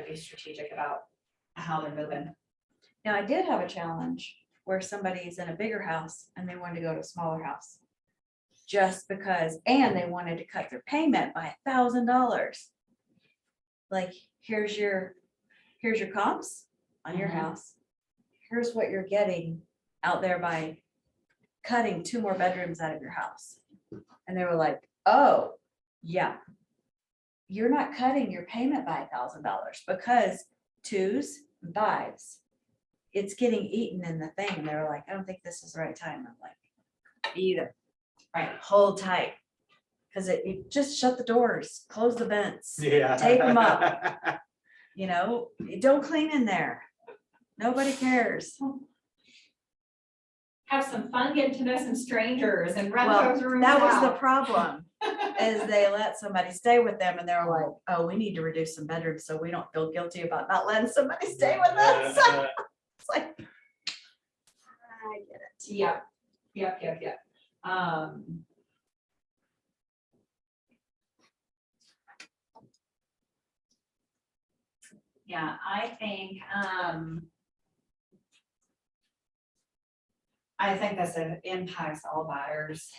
to be strategic about how they're moving. Now, I did have a challenge where somebody's in a bigger house and they wanted to go to a smaller house. Just because, and they wanted to cut their payment by $1,000. Like, here's your comps on your Mhm. house. Here's what you're getting out there by cutting 2 more bedrooms out of your house. And they were like, oh, yeah. You're not cutting your payment by $1,000 because 2s and 5s, it's getting eaten in the thing. And they were like, I don't think this is the right time. I'm like, either. Right. Hold tight. Because it just shut the doors, close the vents, Yeah. tape them up. You know, don't clean in there. Nobody cares. Have some fun, getting to know some strangers and rent Well, those rooms that was the out. problem, is they let somebody stay with them and they were like, oh, we need to reduce some bedrooms so we don't feel guilty about not letting somebody stay with us. It's like, I get it. Yep. Yeah, I think this impacts all buyers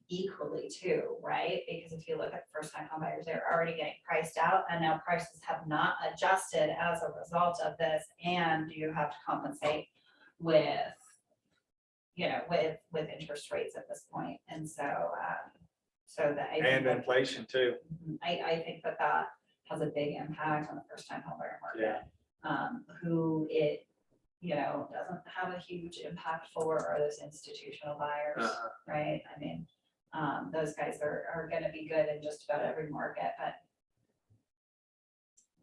equally too, right? Because if you look at first time home buyers, they're already getting priced out and now prices have not adjusted as a result of this. And you have to compensate with, with interest rates at this point. And so, And inflation too. I think that has a big impact on the first time home buyer market. Who it, doesn't have a huge impact for are those institutional buyers, right? I mean, those guys are gonna be good in just about every market, but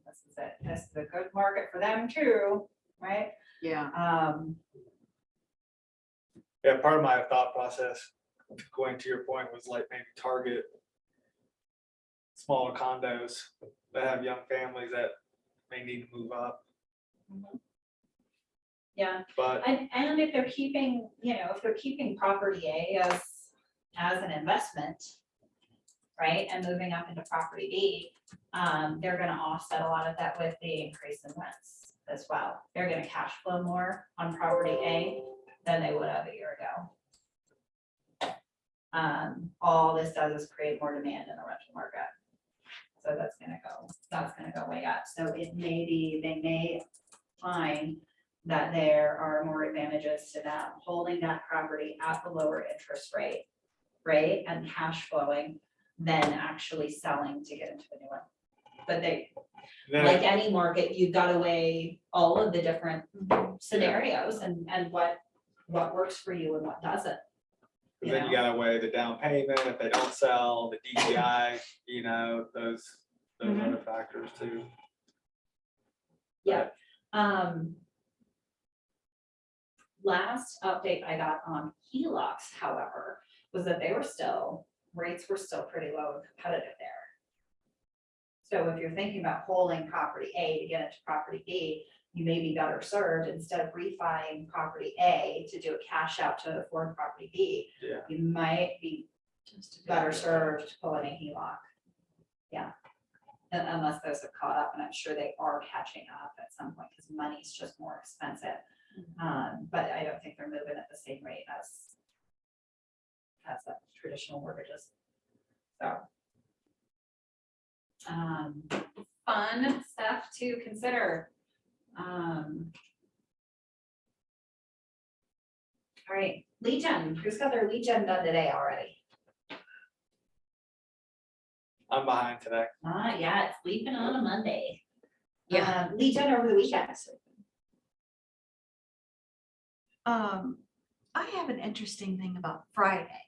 this is it. This is a good market for them too, right? Yeah. Yeah, part of my thought process, going to your point, was like maybe target smaller condos that have young families that may need to move up. Yeah, But and if they're keeping, if they're keeping property A as an investment, right, and moving up into property B, they're gonna offset a lot of that with the increase in rents as well. They're gonna cash flow more on property A than they would have a year ago. All this does is create more demand in the rental market. So that's gonna go way up. So it may be, they may find that there are more advantages to them holding that property at the lower interest rate, right, and cash flowing than actually selling to get into a new one. But then like any market, you've got to weigh all of the different scenarios and what works for you and what doesn't. then you gotta weigh the down payment if they don't sell, the DTI, those Mhm. other factors too. Yeah. Last update I got on HELOCs, however, was that rates were still pretty low and competitive there. So if you're thinking about holding property A to get into property B, you may be better served instead of refining property A to do a cash out to afford property B. Yeah. You might be better served pulling a HELOC. Yeah. Unless those have caught up, and I'm sure they are catching up at some point because money's just more expensive. But I don't think they're moving at the same rate as the traditional mortgages. So fun stuff to consider. All right, lead gen. Who's got their lead gen done today already? I'm behind today. Not yet. Sleeping on a Monday. Lead gen over the weekend. I have an interesting thing about Friday.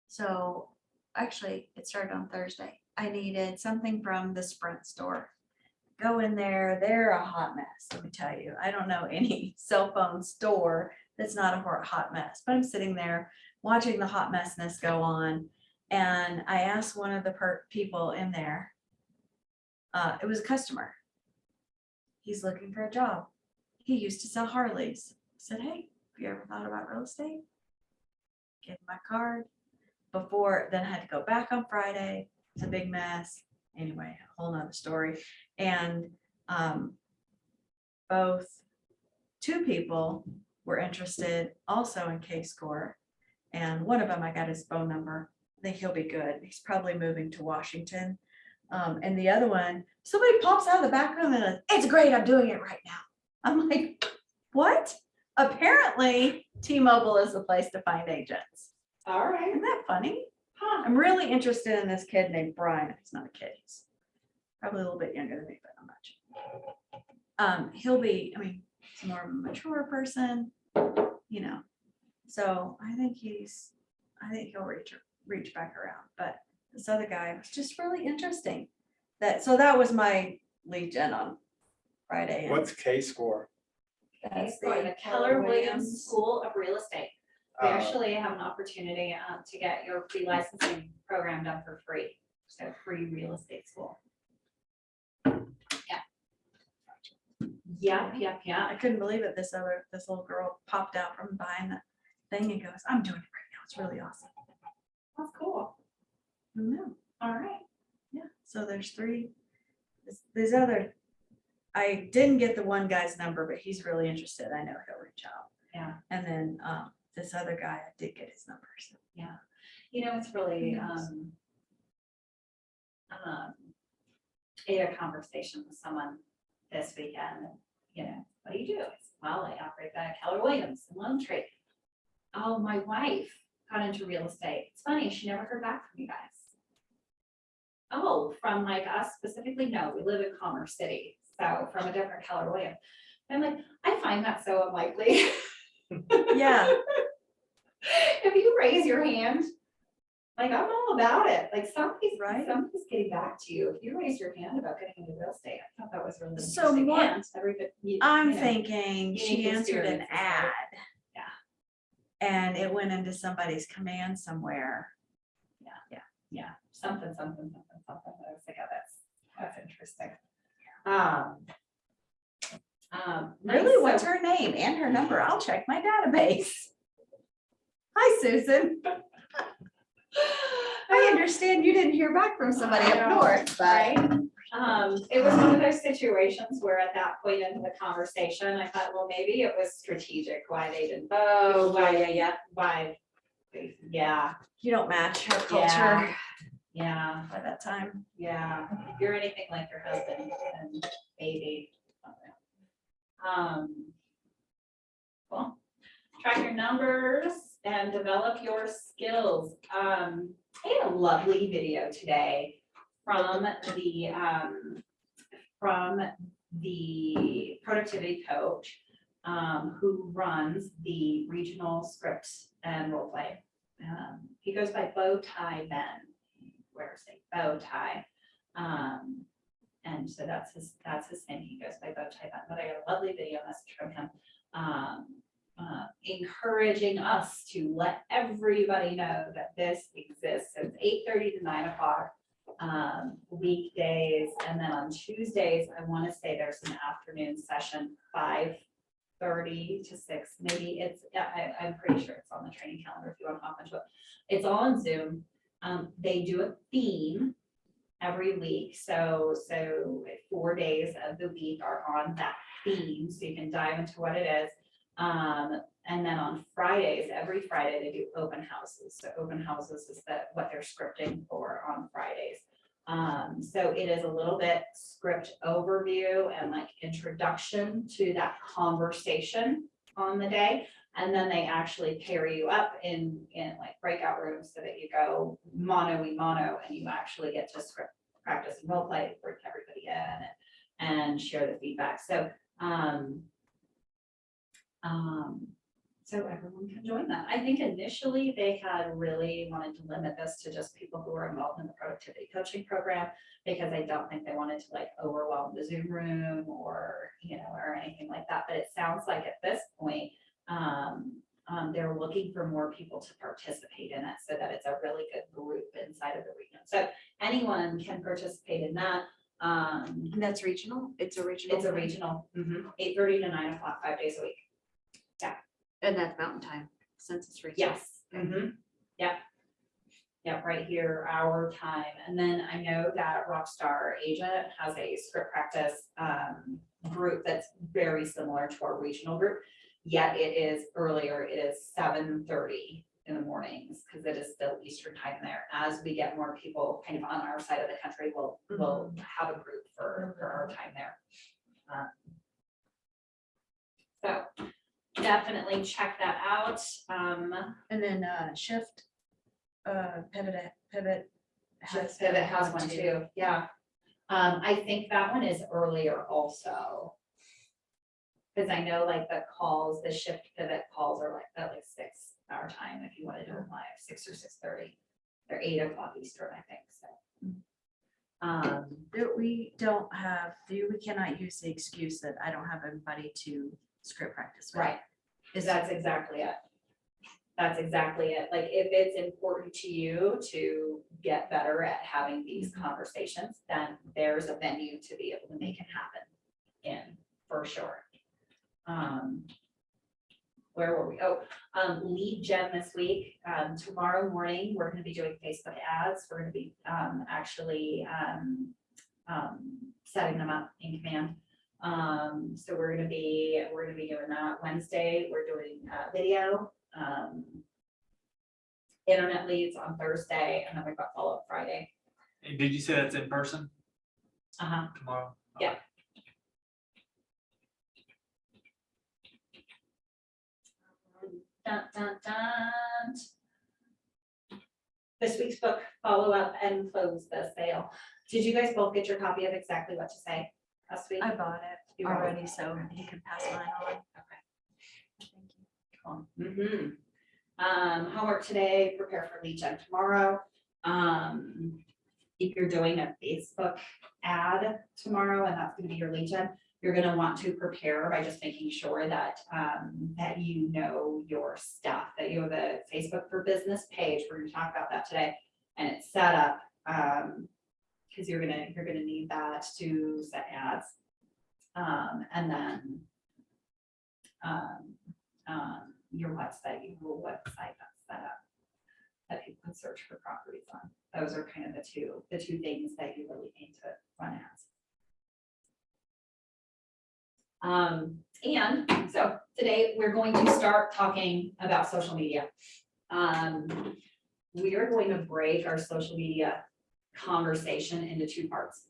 So actually, it started on Thursday. I needed something from the Sprint store. Go in there, they're a hot mess, let me tell you. I don't know any cell phone store that's not a hot mess, but I'm sitting there watching the hot messness go on. And I asked one of the people in there, it was a customer. He's looking for a job. He used to sell Harleys. I said, hey, have you ever thought about real estate? Give him my card. Then I had to go back on Friday. It's a big mess. Anyway, a whole nother story. And Both, two people were interested also in K-Score. And one of them, I got his phone number. I think he'll be good. He's probably moving to Washington. And the other one, somebody pops out of the back room and it's great, I'm doing it right now. I'm like, what? Apparently T-Mobile is the place to find agents. All right. Isn't that funny? Huh. I'm really interested in this kid named Brian. He's not a kid. He's probably a little bit younger than me, but not much. He'll be, I mean, he's more of a mature person, you know. So I think he'll reach back around. But this other guy was just really interesting. So that was my lead gen on Friday. and What's K-Score? that's For the Keller Williams School of Real Estate. We actually have an opportunity to get your pre-licensing program done for free. So free real estate school. Yeah. Yeah. I couldn't believe it. This little girl popped out from behind the thing and goes, I'm doing it right now. It's really awesome. That's cool. No. All right. Yeah, so there's three, these other, I didn't get the one guy's number, but he's really interested. I know he'll reach out. Yeah. And then this other guy, I did get his number. So. Yeah. You know, it's really, Nice. I had a conversation with someone this weekend, you know, what do you do? I said, well, I operate at Keller Williams in Lone Tree. Oh, my wife got into real estate. It's funny, she never heard back from you guys. Oh, from like us specifically? No, we live in Commerce City, so from a different Keller Williams. I'm like, I find that so unlikely. Yeah, If you raise your hand, like I'm all about it. Like somebody's Right. somebody's getting back to you. If you raise your hand about getting into real estate, I thought that was really So interesting. what- And everybody, I'm you know, thinking she unique answered an experiences, ad. right? Yeah. And it went into somebody's command somewhere. Yeah, something. I was like, oh, that's interesting. Really, nice. what's So- her name and her number? I'll check my database. Hi, Susan. I understand you didn't hear back from somebody I up know, north, but. right? It was one of those situations where at that point into the conversation, I thought, well, maybe it was strategic why they didn't. Oh, Why, yeah, You don't match her Yeah. culture yeah, by that time. yeah. If you're anything like your husband, then maybe. Well, track your numbers and develop your skills. I had a lovely video today from the productivity coach who runs the regional script and role play. He goes by Bowtie Ben. Where's it? Bowtie. And so that's his name. He goes by Bowtie Ben. But I got a lovely video message from him encouraging us to let everybody know that this exists. So it's 8:30 to 9 o'clock weekdays, and then on Tuesdays, I want to say there's an afternoon session, 5:30 to 6. Maybe it's, I'm pretty sure it's on the training calendar if you want to hop into it. It's all on Zoom. They do a theme every week. So 4 days of the week are on that theme, so you can dive into what it is. And then on Fridays, every Friday, they do open houses. So open houses is what they're scripting for on Fridays. So it is a little bit script overview and like introduction to that conversation on the day. And then they actually pair you up in like breakout rooms so that you go mono and you actually get to script practice and role play, bring everybody in and share the feedback. So everyone can join that. I think initially they had really wanted to limit this to just people who were involved in the productivity coaching program, because I don't think they wanted to like overwhelm the Zoom room or, or anything like that. But it sounds like at this point, they're looking for more people to participate in it so that it's a really good group inside of the region. So anyone can participate in that. And that's regional? It's a regional? It's a regional, 8:30 to 9 o'clock, 5 days a week. And that's mountain time, since it's regional. Yes. Yep. Yep, right here, our time. And then I know that Rockstar Agent has a script practice group that's very similar to our regional group. Yet it is earlier, it is 7:30 in the mornings, because it is still Eastern time there. As we get more people kind of on our side of the country, we'll have a group for our time there. So definitely check that out. And then Shift, Pivot. Just Pivot has one too, yeah. I think that one is earlier also. Cause I know like the calls, the Shift Pivot calls are like at like 6 our time, if you want to do it live, 6 or 6:30. They're 8 o'clock Eastern, I think, so. We don't have, we cannot use the excuse that I don't have anybody to script practice with. Right, that's exactly it. That's exactly it. Like, if it's important to you to get better at having these conversations, then there's a venue to be able to make it happen in, for sure. Where were we? Oh, lead gen this week. Tomorrow morning, we're gonna be doing Facebook ads. We're gonna be actually setting them up in Command. So we're gonna be doing that Wednesday. We're doing video. Internet leads on Thursday, and then we've got follow-up Friday. And did you say that's in person tomorrow? Yeah. Dun, dun, dun. This week's book, Follow Up and Close the Sale. Did you guys both get your copy of Exactly What to Say last week? I bought it You bought it? already, so you can pass mine on. Thank you. Cool. Homework today, prepare for lead gen tomorrow. If you're doing a Facebook ad tomorrow, and that's gonna be your lead gen, you're gonna want to prepare by just making sure that, that you know your stuff, that you have a Facebook for Business page. We're gonna talk about that today, and it's set up, because you're gonna need that to set ads. And then, your website that's set up that people can search for properties on. Those are kind of the two things that you really need to run ads. And so today we're going to start talking about social media. We are going to break our social media conversation into 2 parts.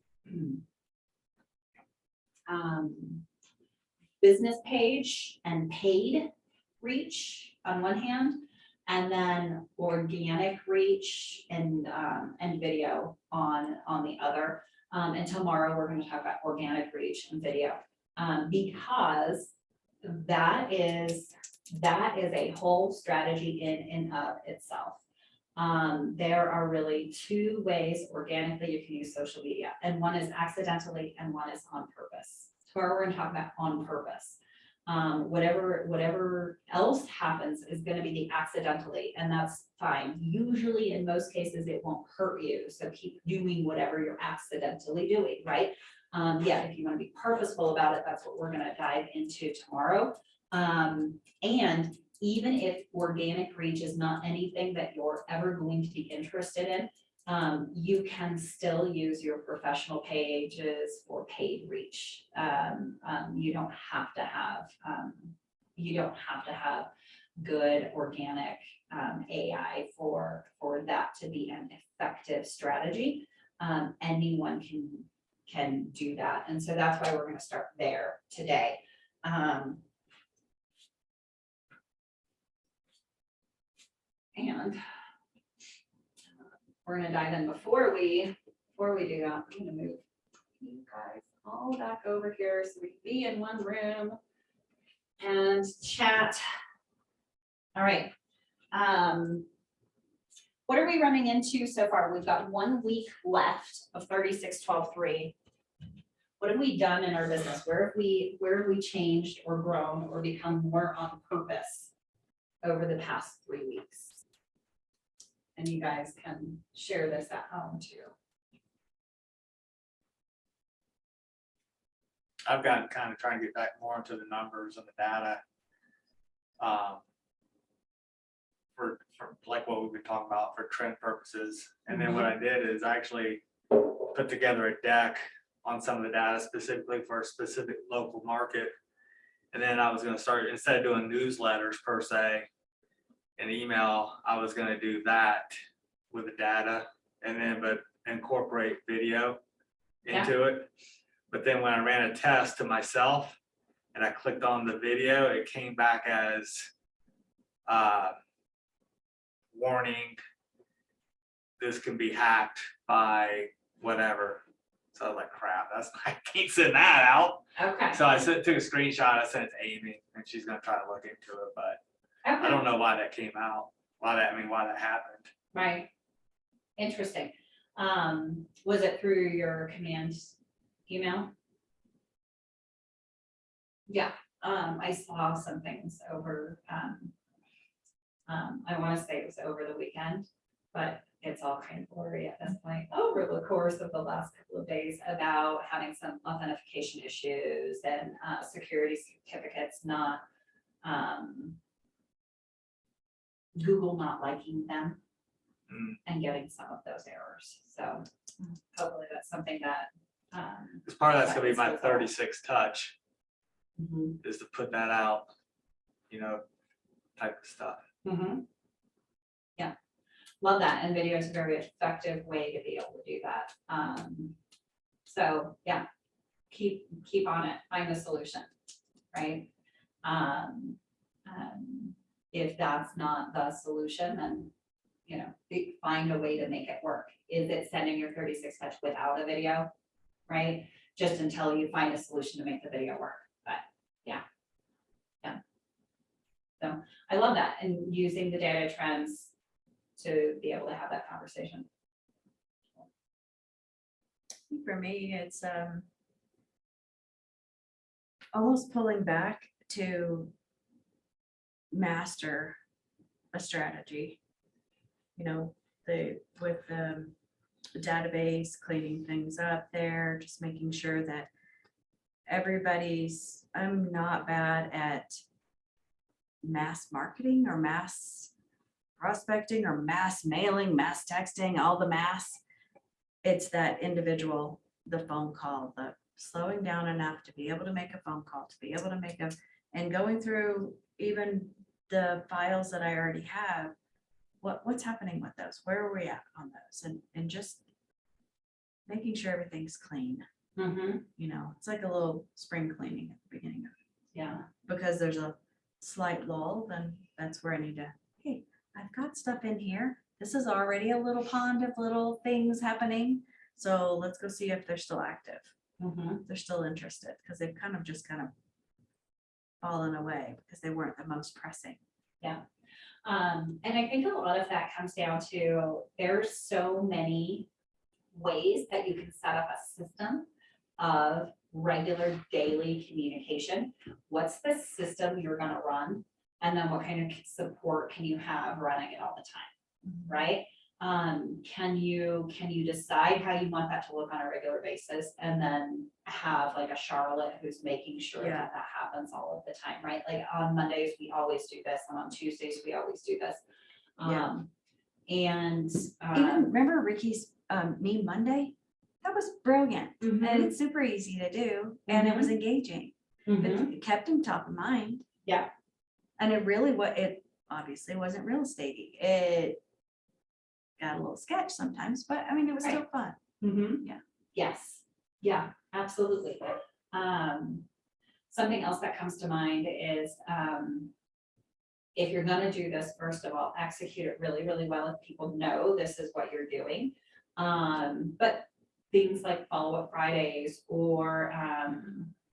Business page and paid reach on one hand, and then organic reach and video on the other. And tomorrow we're going to talk about organic reach and video, because that is a whole strategy in and of itself. There are really 2 ways organically you can use social media, and one is accidentally and one is on purpose. Tomorrow we're going to talk about on purpose. Whatever else happens is going to be the accidentally, and that's fine. Usually in most cases, it won't hurt you. So keep doing whatever you're accidentally doing, right? Yeah, if you want to be purposeful about it, that's what we're going to dive into tomorrow. And even if organic reach is not anything that you're ever going to be interested in, you can still use your professional pages for paid reach. You don't have to have good organic AI for that to be an effective strategy. Anyone can do that, and so that's why we're going to start there today. And we're gonna dive in. Before we do that, I'm gonna move you guys all back over here so we can be in one room and chat. All right. What are we running into so far? We've got 1 week left of 36-12-3. What have we done in our business? Where have we changed or grown or become more on purpose over the past 3 weeks? And you guys can share this at home too. I've got kind of trying to get back more into the numbers and the data. for like what we've been talking about for trend purposes. And then what I did is I actually put together a deck on some of the data specifically for a specific local market. And then I was gonna start, instead of doing newsletters per se, an email, I was gonna do that with the data and then, but incorporate video into it. But then when I ran a test to myself and I clicked on the video, it came back as warning, this can be hacked by whatever. So I was like, crap, I can't send that out. Okay. So I took a screenshot, I sent it to Amy, and she's gonna try to look into it, but I Okay, don't know why that came out, why that happened. right. Interesting. Was it through your command email? Yeah, I saw some things over, I want to say it was over the weekend, but it's all kind of blurry at this point, over the course of the last couple of days about having some authentication issues and security certificates not, Google not liking them Mm. and getting some of those errors. So hopefully that's something that, Because part of that's gonna be my 36 touch, mhm, is to put that out, type of stuff. yeah, love that. And video is a very effective way to be able to do that. So yeah, keep on it, find a solution, right? If that's not the solution, then, find a way to make it work. Is it sending your 36 touch without a video, right? Just until you find a solution to make the video work, but yeah. So I love that, and using the data trends to be able to have that conversation. For me, it's almost pulling back to master a strategy. With the database, cleaning things up there, just making sure that I'm not bad at mass marketing or mass prospecting or mass mailing, mass texting, all the mass. It's that individual, the phone call, the slowing down enough to be able to make a phone call, to be able to and going through even the files that I already have. What's happening with those? Where are we at on those? And just making sure everything's clean. It's like a little spring cleaning at the beginning of it. Yeah, Because there's a slight lull, then that's where I need to, hey, I've got stuff in here. This is already a little pond of little things happening. So let's go see if they're still active. If they're still interested, because they've kind of fallen away because they weren't the most pressing. And I think a lot of that comes down to, there's so many ways that you can set up a system of regular daily communication. What's the system you're gonna run? And then what kind of support can you have running it all the time, right? Can you decide how you want that to look on a regular basis, and then have like a Charlotte who's making sure Yeah. that happens all of the time, right? Like on Mondays, we always do this, and on Tuesdays, we always do this. Yeah. And Even remember Ricky's Meme Monday? That was brilliant. And mhm, it's super easy to do, and it was engaging. mhm, It kept him top of mind. Yeah. And it obviously wasn't real estatey. It got a little sketch sometimes, but I mean, it was still fun. mhm. Yeah. Yes, yeah, absolutely. Something else that comes to mind is, if you're gonna do this, first of all, execute it really, really well if people know this is what you're doing. But things like follow-up Fridays or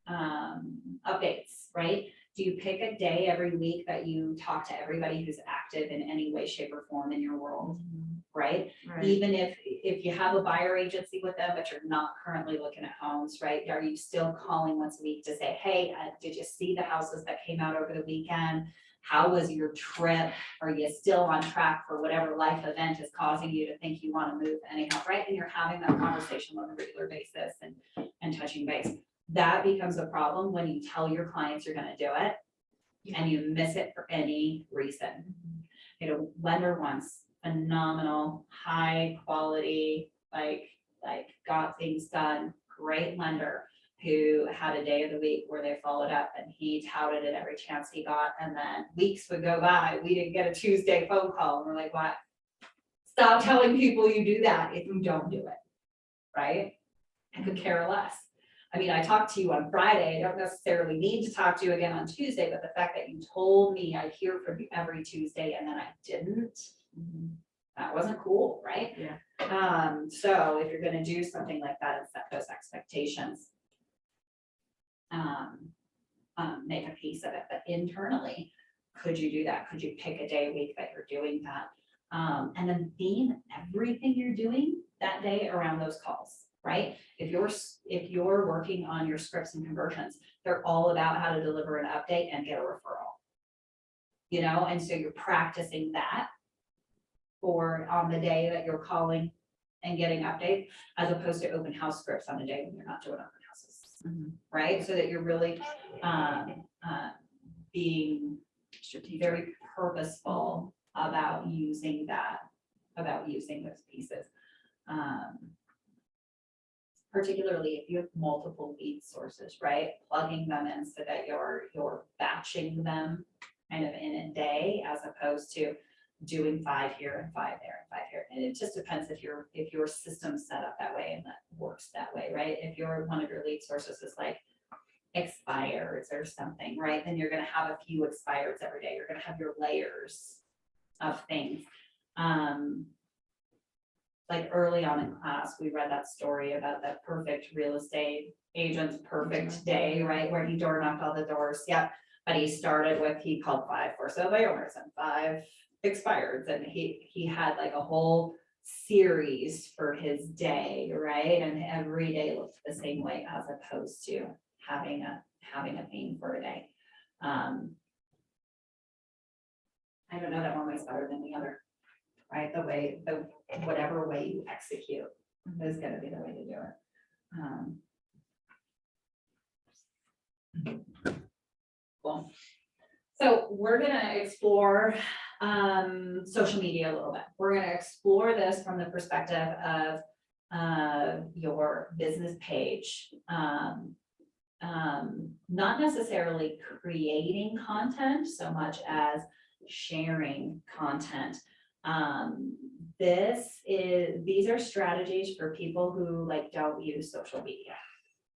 updates, right? Do you pick a day every week that you talk to everybody who's active in any way, shape, or form in your world, right? Right. Even if you have a buyer agency with them, but you're not currently looking at homes, right? Are you still calling once a week to say, hey, did you see the houses that came out over the weekend? How was your trip? Are you still on track for whatever life event is causing you to think you want to move anyhow, right? And you're having that conversation on a regular basis and touching base. That becomes a problem when you tell your clients you're going to do it and you miss it for any reason. You know, lender wants phenomenal, high quality, like got things done, great lender who had a day of the week where they followed up and he touted it every chance he got. And then weeks would go by, we didn't get a Tuesday phone call. And we're like, what? Stop telling people you do that if you don't do it, right? I could care less. I mean, I talked to you on Friday. I don't necessarily need to talk to you again on Tuesday, but the fact that you told me I'd hear from you every Tuesday and then I didn't, that wasn't cool, right? Yeah. So if you're gonna do something like that and set those expectations, make a piece of it, but internally, could you do that? Could you pick a day a week that you're doing that? And then theme everything you're doing that day around those calls, right? If you're working on your scripts and conversions, they're all about how to deliver an update and get a referral. You know, and so you're practicing that for on the day that you're calling and getting updates, as opposed to open house scripts on the day when you're not doing open houses, right? So that you're really being Strategic. very purposeful about using that, about using those pieces. Particularly if you have multiple lead sources, right? Plugging them in so that you're batching them kind of in a day, as opposed to doing 5 here and 5 there and 5 here. And it just depends if your system's set up that way and that works that way, right? If one of your lead sources is like expires or something, right? Then you're gonna have a few expires every day. You're gonna have your layers of things. Like early on in class, we read that story about that perfect real estate agent's perfect day, right? Where he door knocked all the doors. Yeah. But he called 5 for sale by owners and 5 expireds. And he had like a whole series for his day, right? And every day looked the same way, as opposed to having a theme for a day. I don't know that one way's better than the other, right? Whatever way you execute is gonna be the way to do it. Cool. So we're gonna explore social media a little bit. We're gonna explore this from the perspective of your business page. Not necessarily creating content so much as sharing content. These are strategies for people who like don't use social media,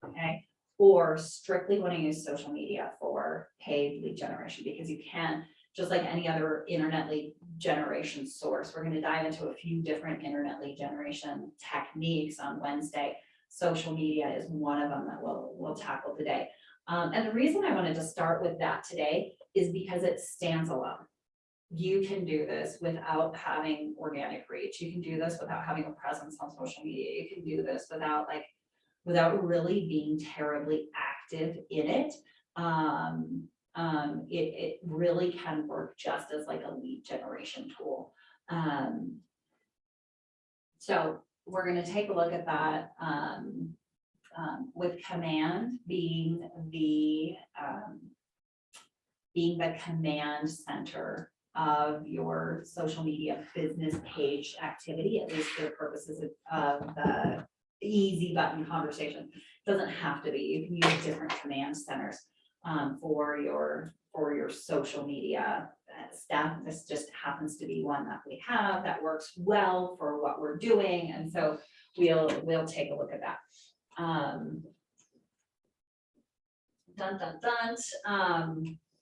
okay? Or strictly want to use social media for paid lead generation, because you can, just like any other internet lead generation source. We're going to dive into a few different internet lead generation techniques on Wednesday. Social media is one of them that we'll tackle today. And the reason I wanted to start with that today is because it stands alone. You can do this without having organic reach. You can do this without having a presence on social media. You can do this without really being terribly active in it. It really can work just as like a lead generation tool. So we're going to take a look at that with Command being the command center of your social media business page activity, at least for the purposes of the easy button conversation. It doesn't have to be. You can use different command centers for your social media stuff. This just happens to be one that we have that works well for what we're doing, and so we'll take a look at that.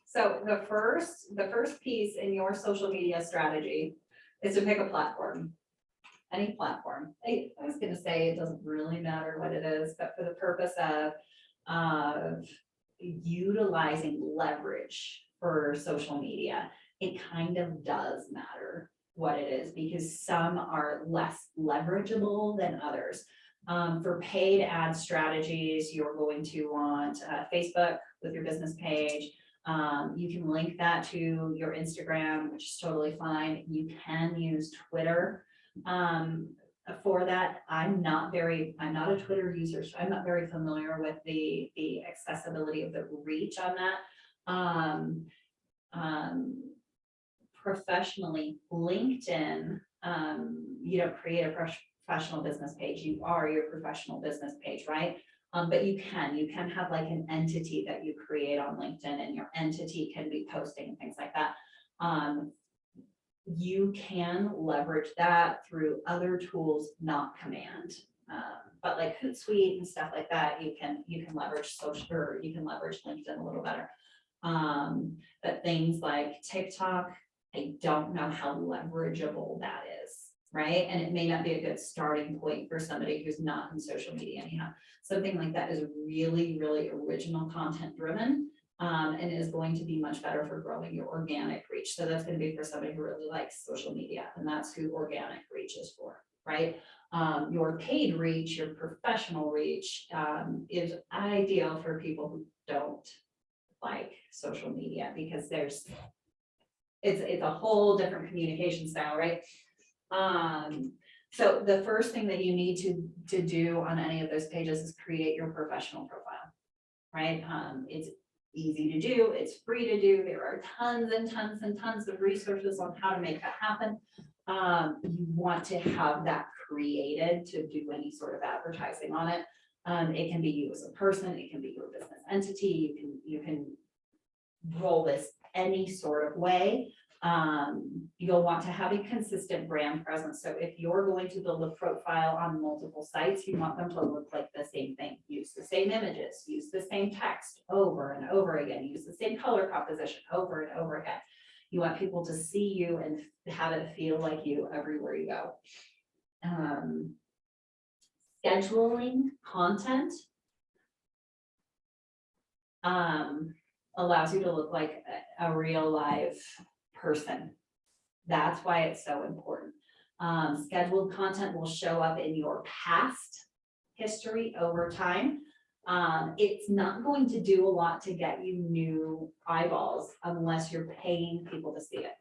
So the first piece in your social media strategy is to pick a platform, any platform. I was gonna say it doesn't really matter what it is, but for the purpose of utilizing leverage for social media, it kind of does matter what it is, because some are less leverageable than others. For paid ad strategies, you're going to want Facebook with your business page. You can link that to your Instagram, which is totally fine. You can use Twitter for that. I'm not a Twitter user, so I'm not very familiar with the accessibility of the reach on that. professionally, LinkedIn, you don't create a professional business page, you are your professional business page, right? But you can have like an entity that you create on LinkedIn, and your entity can be posting things like that. You can leverage that through other tools, not Command. But like Hootsuite and stuff like that, you can leverage social, or you can leverage LinkedIn a little better. But things like TikTok, I don't know how leverageable that is, right? And it may not be a good starting point for somebody who's not in social media anyhow. Something like that is really, really original content driven, and is going to be much better for growing your organic reach. So that's going to be for somebody who really likes social media, and that's who organic reach is for, right? Your paid reach, your professional reach, is ideal for people who don't like social media, because it's a whole different communication style, right? So the first thing that you need to do on any of those pages is create your professional profile, right? It's easy to do, it's free to do. There are tons and tons and tons of resources on how to make that happen. You want to have that created to do any sort of advertising on it. It can be you as a person, it can be your business entity, you can roll this any sort of way. You'll want to have a consistent brand presence. So if you're going to build a profile on multiple sites, you want them to look like the same thing. Use the same images, use the same text over and over again, use the same color composition over and over again. You want people to see you and have it feel like you everywhere you go. Scheduling content allows you to look like a real live person. That's why it's so important. Scheduled content will show up in your past history over time. It's not going to do a lot to get you new eyeballs unless you're paying people to see it.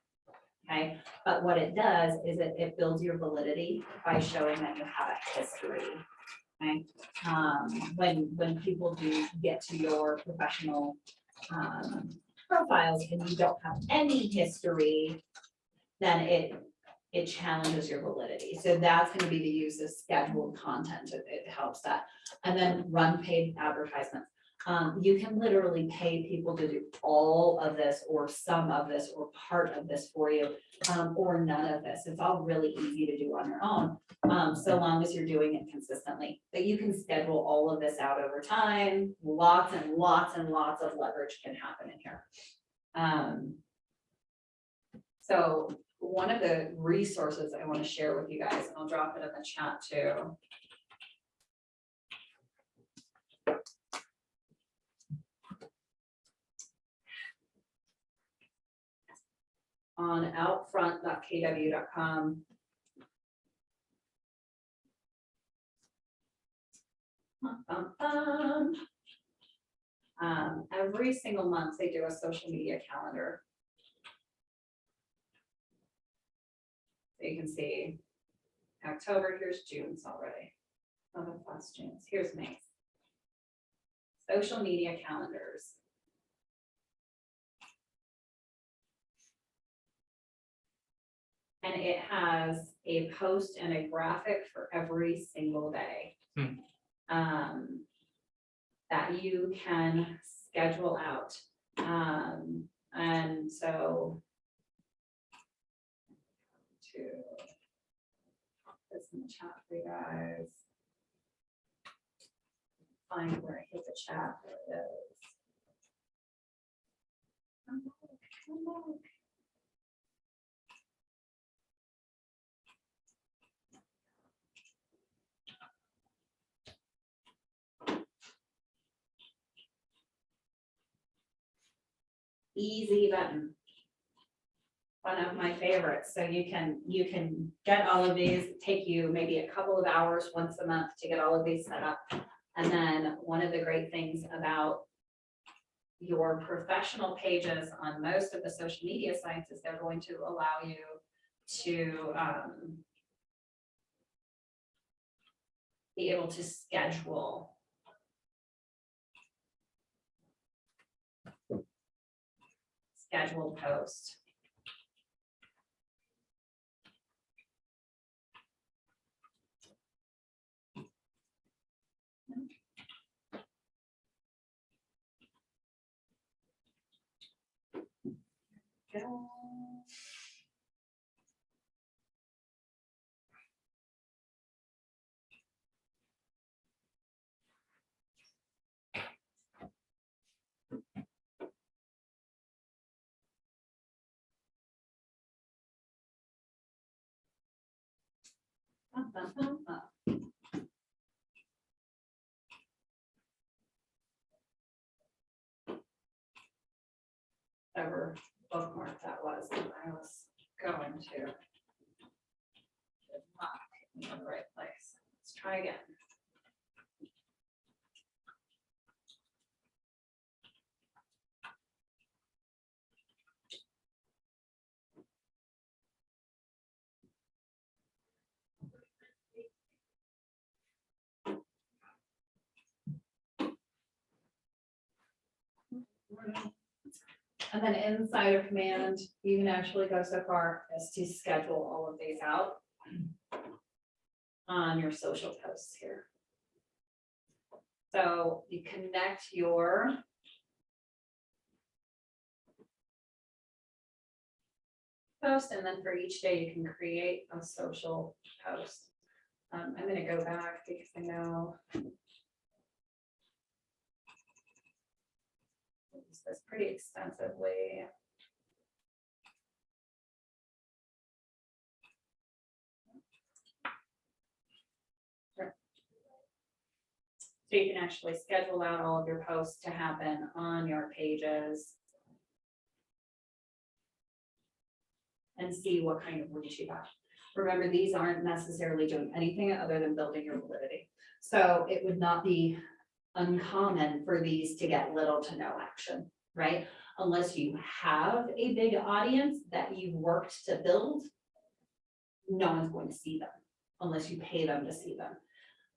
Okay, but what it does is it builds your validity by showing that you have a history. Okay, when people do get to your professional profiles and you don't have any history, then it challenges your validity. So that's going to be the use of scheduled content. It helps that. And then run paid advertisements. You can literally pay people to do all of this or some of this or part of this for you, or none of this. It's all really easy to do on your own, so long as you're doing it consistently. But you can schedule all of this out over time. Lots and lots and lots of leverage can happen in here. So one of the resources I want to share with you guys, and I'll drop it in the chat too. On outfront.kw.com. Every single month they do a social media calendar. So you can see October, here's June's already. Oh, that's June's. Here's May's. Social media calendars. And it has a post and a graphic for every single day. That you can schedule out. And so to put this in the chat for you guys. Find where I hit the chat. There it is. Come on. Easy button. One of my favorites. So you can get all of these, take you maybe a couple of hours once a month to get all of these set up. And then one of the great things about your professional pages on most of the social media sites is they're going to allow you to be able to schedule scheduled post. bum, bum, bum. Ever bookmark that was, that I was going to. Did not hit me in the right place. Let's try again. And then inside of command, you can actually go so far as to schedule all of these out on your social posts here. So you connect your post, and then for each day you can create a social post. I'm gonna go back because I know I use this pretty extensively. So you can actually schedule out all of your posts to happen on your pages and see what kind of reach you got. Remember, these aren't necessarily doing anything other than building your validity. So it would not be uncommon for these to get little to no action, right? Unless you have a big audience that you've worked to build, no one's going to see them unless you pay them to see them.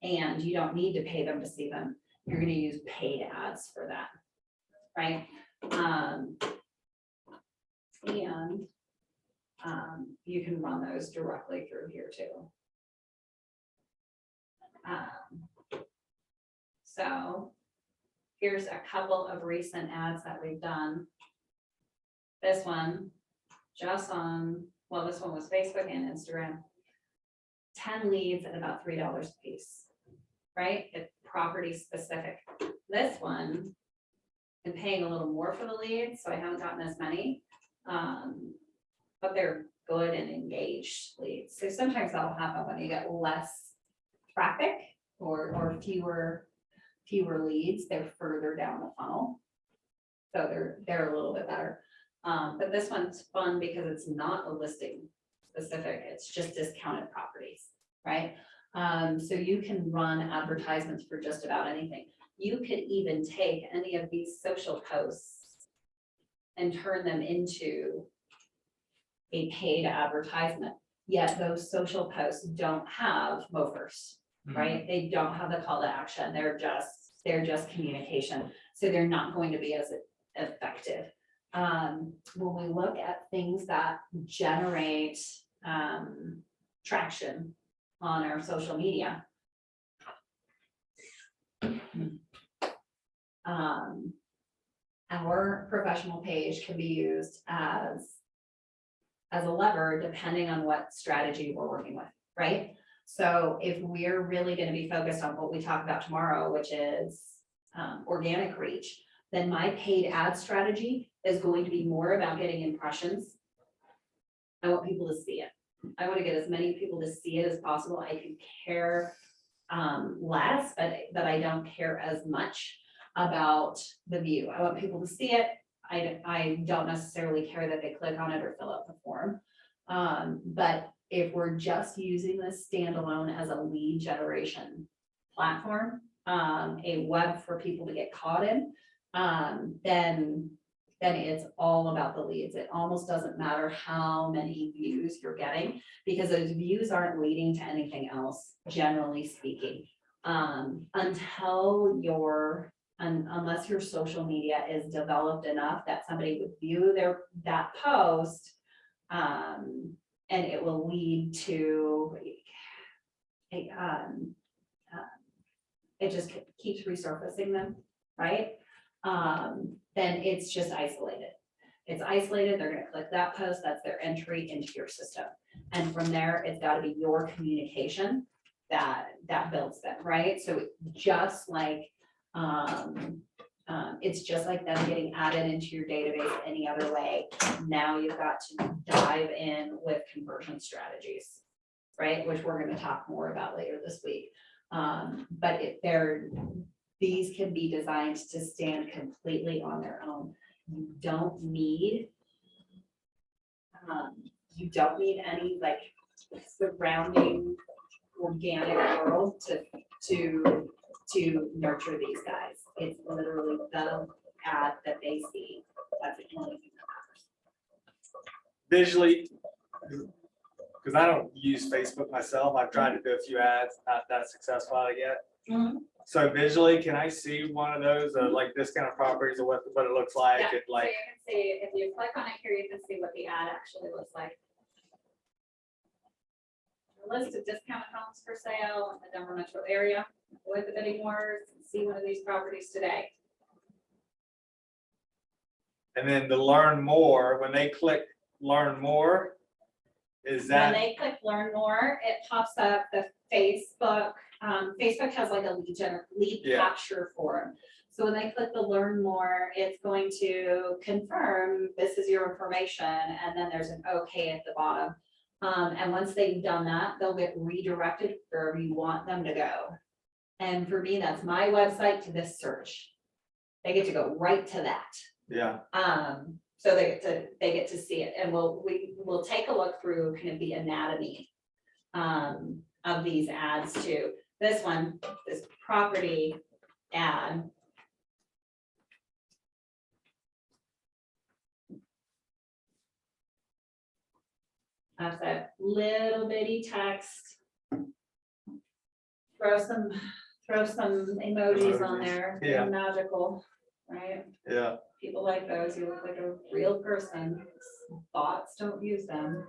And you don't need to pay them to see them. You're going to use paid ads for that, right? You can run those directly through here too. So here's a couple of recent ads that we've done. This one just on, well, this one was Facebook and Instagram. 10 leads at about $3 a piece, right? It's property specific. This one, I'm paying a little more for the leads, so I haven't gotten as many. But they're good and engaged leads. So sometimes that'll happen when you get less traffic or fewer leads, they're further down the funnel. So they're a little bit better. But this one's fun because it's not a listing specific, it's just discounted properties, right? So you can run advertisements for just about anything. You could even take any of these social posts and turn them into a paid advertisement, yet those social posts don't have MOFers, right? They don't have the call to action. They're just communication. So they're not going to be as effective. When we look at things that generate traction on our social media, our professional page can be used as a lever depending on what strategy we're working with, right? So if we're really going to be focused on what we talk about tomorrow, which is organic reach, then my paid ad strategy is going to be more about getting impressions. I want people to see it. I want to get as many people to see it as possible. I could care less, but I don't care as much about the view. I want people to see it. I don't necessarily care that they click on it or fill out the form. But if we're just using this standalone as a lead generation platform, a web for people to get caught in, then it's all about the leads. It almost doesn't matter how many views you're getting because those views aren't leading to anything else, generally speaking. Unless your social media is developed enough that somebody would view that post, and it will lead to it just keeps resurfacing them, right? Then it's just isolated. It's isolated, they're gonna click that post, that's their entry into your system. And from there, it's gotta be your communication that builds them, right? So just like, it's just like them getting added into your database any other way. Now you've got to dive in with conversion strategies. right? Which we're gonna talk more about later this week. But these can be designed to stand completely on their own. You don't need any like surrounding organic world to nurture these guys. It's literally the ad that they see. That's the only thing that Visually, because I don't use Facebook myself, I've tried to do a few ads, not that successful at it yet. matters. So visually, can I see one of those, like discounted properties or what it looks like? Yeah, It like, so you can see, if you click on it here, you can see what the ad actually looks like. A list of discounted homes for sale in the Denver metro area. Avoid the bidding wars and see one of these properties today. and then to learn more, when they click learn more, is When that, they click learn more, it pops up the Facebook. Facebook has like a lead Yeah. capture form. So when they click the learn more, it's going to confirm this is your information, and then there's an okay at the bottom. And once they've done that, they'll get redirected wherever you want them to go. And for me, that's my website to this search. They get to go right to that. yeah, So they get to see it, and we'll take a look through kind of the anatomy of these ads too. This one, this property ad. That's a little bitty text. Throw some emojis on there, Yeah. they're magical, right? yeah. People like those, you look like a real person. Bots don't use them.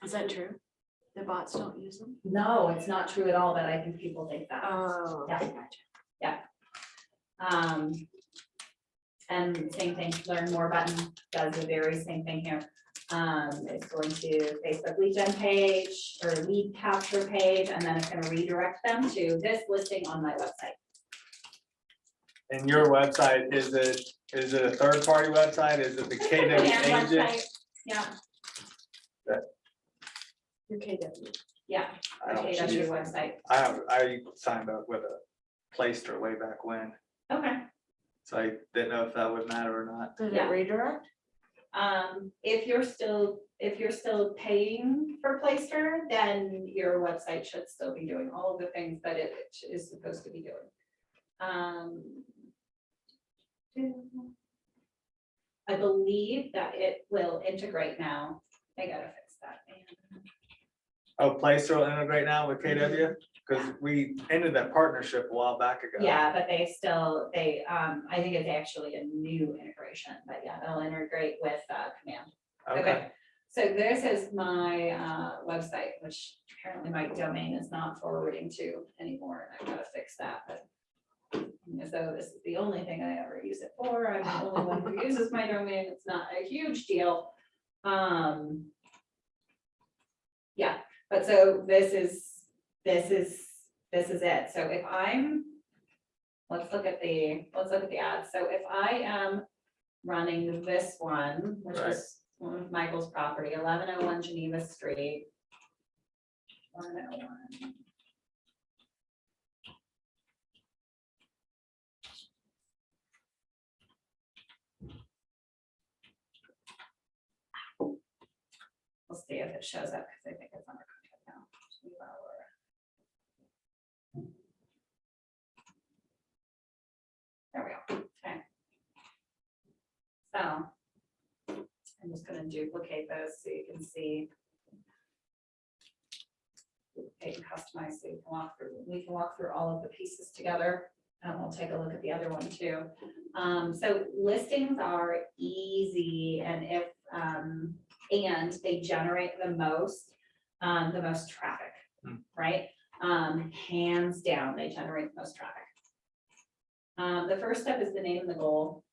Is that true? The bots don't use them? No, it's not true at all, but I think people think that. Oh. Yeah. And same thing, learn more button does the very same thing here. It's going to Facebook lead gen page or lead capture page, and then it's gonna redirect them to this listing on my website. And your website, is it a third-party website? Is it the It's a KW command agent? website. Yeah, Your KW. yeah, I don't KW use it. website. I signed up with a Playster way back when, Okay. so I didn't know if that would matter or not. Did Yeah. it redirect? If you're still paying for Playster, then your website should still be doing all of the things that it is supposed to be doing. I believe that it will integrate now. I gotta fix that. Oh, Playster will integrate now with KW? Because we ended that partnership a while back ago. Yeah, but I think it's actually a new integration, but yeah, it'll integrate with Command. Okay, so this is my website, which apparently my domain is not forwarding to anymore, and I've got to fix that, but as though this is the only thing I ever use it for, I'm the only one who uses my domain, it's not a huge deal. Yeah, but so this is it. So if I'm, let's look at the ads. So if I am running this one, which Right. is one of Michael's property, 1101 Geneva Street. 1101. We'll see if it shows up, because I think it's under contract now. There we go, okay. So I'm just gonna duplicate this so you can see. Duplicate and customize so you can walk through, we can walk through all of the pieces together, and we'll take a look at the other one too. So listings are easy, and if and they generate the most traffic, right? Hands down, they generate the most traffic. The first step is the name and the goal.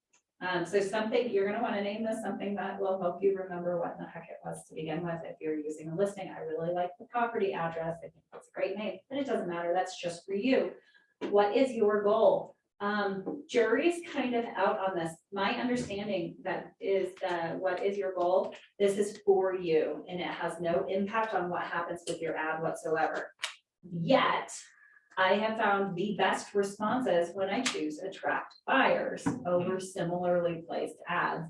So something, you're gonna wanna name this something that will help you remember what in the heck it was to begin with. If you're using a listing, I really like the property address. I think that's a great name, but it doesn't matter. That's just for you. What is your goal? Jury's kind of out on this. My understanding that is that what is your goal? This is for you and it has no impact on what happens with your ad whatsoever. Yet, I have found the best responses when I choose attract buyers over similarly placed ads.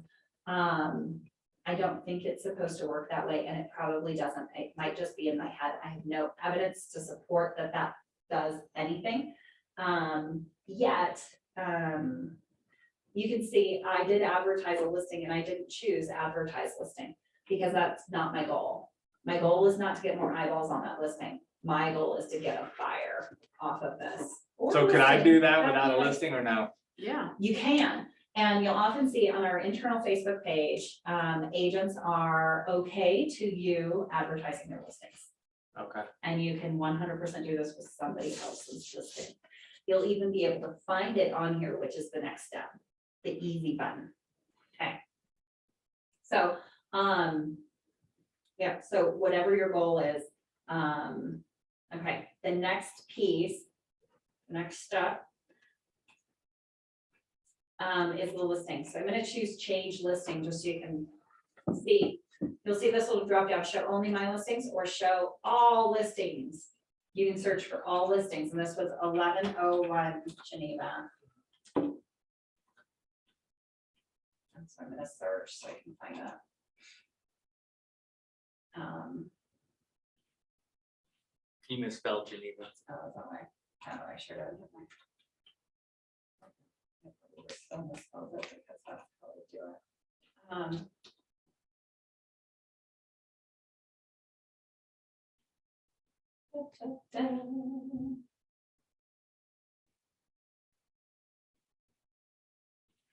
I don't think it's supposed to work that way and it probably doesn't. It might just be in my head. I have no evidence to support that that does anything. Yet, you can see I did advertise a listing and I didn't choose advertise listing because that's not my goal. My goal is not to get more eyeballs on that listing. My goal is to get a buyer off of this. or So can I listing. do that That'd without be a like- listing or no? Yeah. You can, and you'll often see on our internal Facebook page, agents are okay to you advertising their listings. Okay. And you can 100% do this with somebody else's listing. You'll even be able to find it on here, which is the next step, the easy button. Okay. So, yeah, so whatever your goal is, okay, the next piece, next step is the listing. So I'm gonna choose change listing just so you can see. You'll see this little drop down, show only my listings or show all listings. You can search for all listings, and this was 1101 Geneva. And so I'm gonna search so I can find that. You misspelled Geneva. Oh, is that right? Oh, I should have. Still misspelled it because that's how we do it.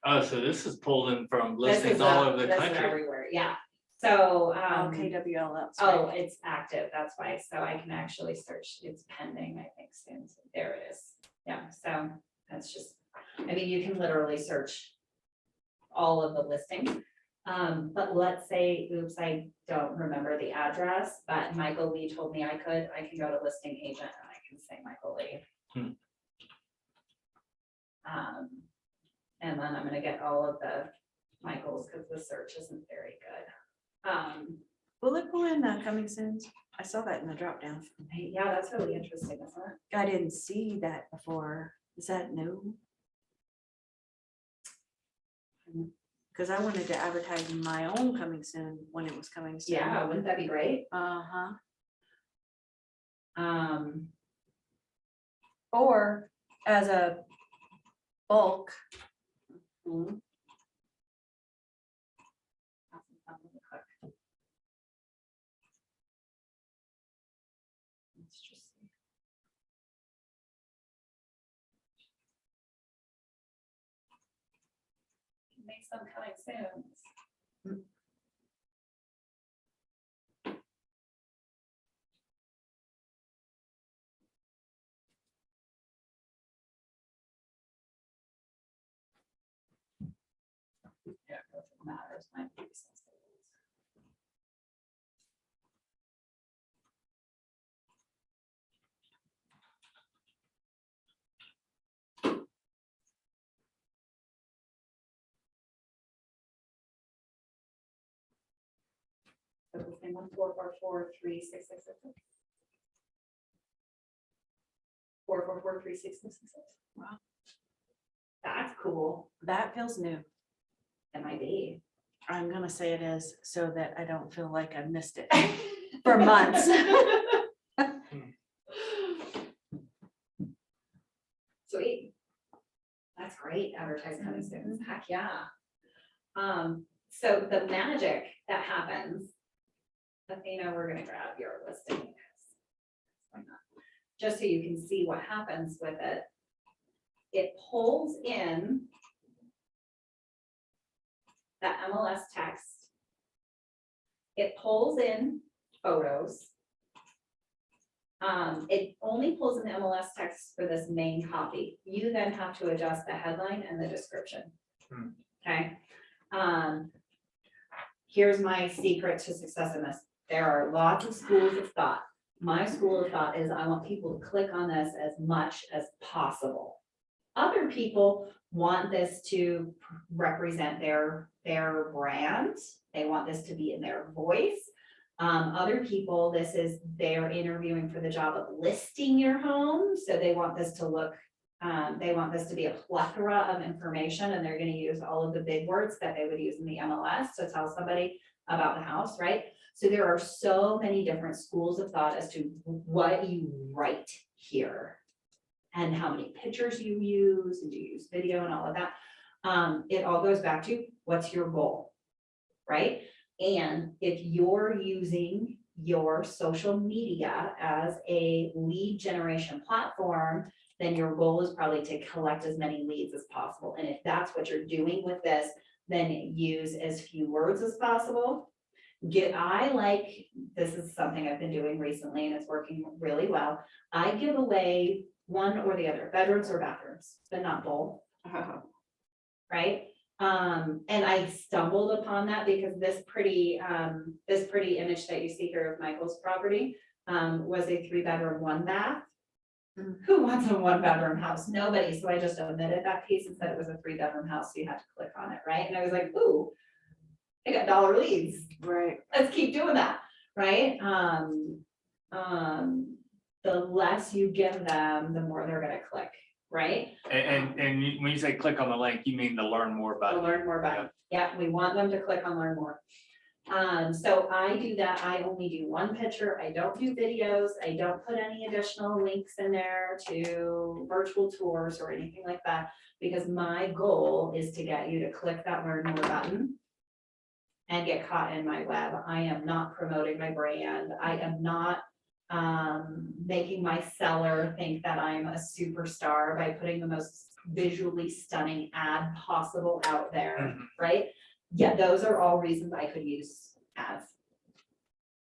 Oh, so this is pulled in from This listings is all a- over the this is country. everywhere, yeah. So, KWL. oh, it's active, that's why, so I can actually search, it's pending, I think, soon, so there it is. Yeah, so that's just, I mean, you can literally search all of the listings. But let's say, oops, I don't remember the address, but Michael Lee told me I can go to listing agent and I can say Michael Lee. And then I'm gonna get all of the Michaels, because the search isn't very good. Will it pull in coming soon? I saw that in the drop down. Yeah, that's really interesting, isn't it? I didn't see that before. Is that new? Because I wanted to advertise my own coming soon when it was coming soon. Yeah, wouldn't that be great? Uh-huh. Um, Or as a bulk. hmm. Let's just see. Make some coming soon. Yeah, if it matters, might be sensitive. So the same one, 4443666. 4443666. Wow. That's cool. That feels new. It might be. I'm gonna say it is so that I don't feel like I missed it for months. Sweet. That's great. Advertise coming soon. Heck, yeah. So the magic that happens, Athena, we're gonna grab your listing. Just so you can see what happens with it. It pulls in that MLS text. It pulls in photos. It only pulls in the MLS text for this main copy. You then have to adjust the headline and the description. Okay. Here's my secret to success in this. There are lots of schools of thought. My school of thought is I want people to click on this as much as possible. Other people want this to represent their brand. They want this to be in their voice. Other people, they're interviewing for the job of listing your home, so they want this to look, they want this to be a plethora of information, and they're gonna use all of the big words that they would use in the MLS to tell somebody about the house, right? So there are so many different schools of thought as to what you write here and how many pictures you use, and do you use video and all of that. It all goes back to what's your goal, right? And if you're using your social media as a lead generation platform, then your goal is probably to collect as many leads as possible. And if that's what you're doing with this, then use as few words as possible. This is something I've been doing recently and it's working really well. I give away one or the other, bedrooms or bathrooms, but not both. Right? And I stumbled upon that because this pretty image that you see here of Michael's property was a 3-bedroom, 1-bath. Who wants a 1-bedroom house? Nobody. So I just omitted that piece and said it was a 3-bedroom house. So you had to click on it, right? And I was like, ooh, I got dollar leads. Right. Let's keep doing that, right? The less you give them, the more they're gonna click, right? And when you say click on the link, you mean to learn more To about it. learn more about it. Yeah, we want them to click on learn more. So I do that. I only do one picture. I don't do videos. I don't put any additional links in there to virtual tours or anything like that, because my goal is to get you to click that learn more button and get caught in my web. I am not promoting my brand. I am not making my seller think that I'm a superstar by putting the most visually stunning ad possible out there, right? Yeah, those are all reasons I could use ads,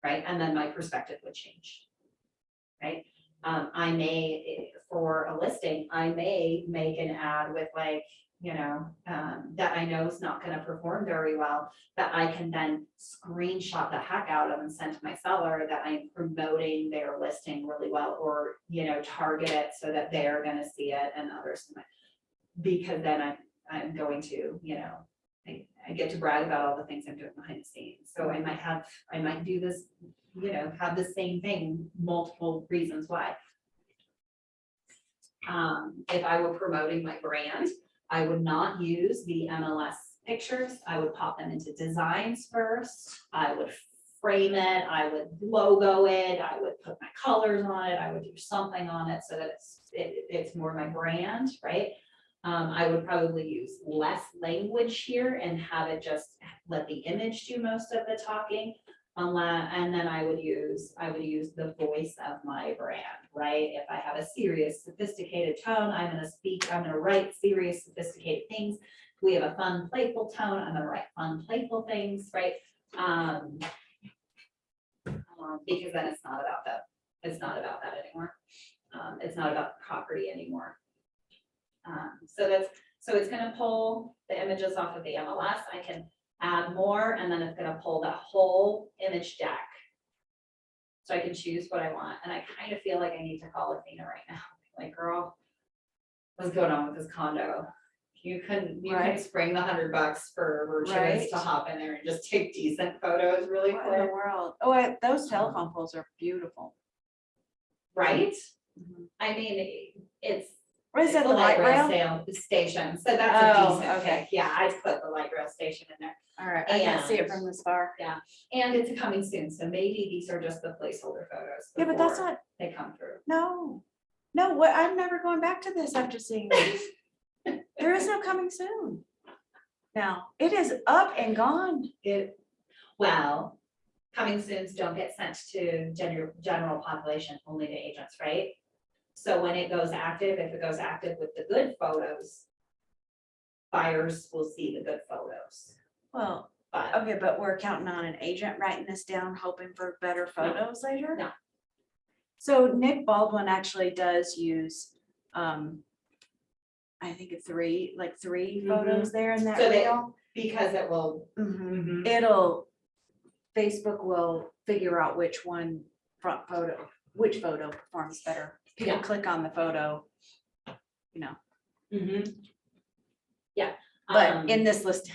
right? And then my perspective would change, right? I may, for a listing, I may make an ad with like, that I know is not gonna perform very well, that I can then screenshot the heck out of and send to my seller that I'm promoting their listing really well, or, target it so that they're gonna see it and others might. Because then I'm going to, I get to brag about all the things I'm doing behind the scenes. So I might do this, have the same thing, multiple reasons why. If I were promoting my brand, I would not use the MLS pictures. I would pop them into designs first. I would frame it. I would logo it. I would put my colors on it. I would do something on it so that it's more my brand, right? I would probably use less language here and have it just let the image do most of the talking. And then I would use the voice of my brand, right? If I have a serious, sophisticated tone, I'm gonna write serious, sophisticated things. If we have a fun, playful tone, I'm gonna write fun, playful things, right? Because then it's not about that anymore. It's not about the property anymore. So it's gonna pull the images off of the MLS. I can add more, and then it's gonna pull the whole image deck. So I can choose what I want, and I kind of feel like I need to call Athena right now. Like, girl, what's going on with this condo? You couldn't spring the $100 for Virtuous to hop in there and just take decent photos really What in the quick, world? Oh, those telephone poles are beautiful. right? Mhm. I mean, it's. What is It's that, a the light rail? Station, so that's a Oh, decent okay. pick. Yeah, I put the light rail station in there. All right, I can't see it And- from this far. And it's coming soon, so maybe these are just the placeholder photos. Yeah, but that's before not, They come through. no, what, I'm never going back to this after seeing this. There is no coming soon. Now, it is up and gone. Well, coming soons don't get sent to general population, only to agents, right? So when it goes active, if it goes active with the good photos, buyers will see the good photos. Well, But okay, but we're counting on an agent writing this down, hoping for better photos later? No. So Nick Baldwin actually does use, I think three photos there in that So they- reel. because it will, Mhm. Mhm. Facebook will figure out which photo performs better. People Yeah. click on the photo, Yeah. But in this list. it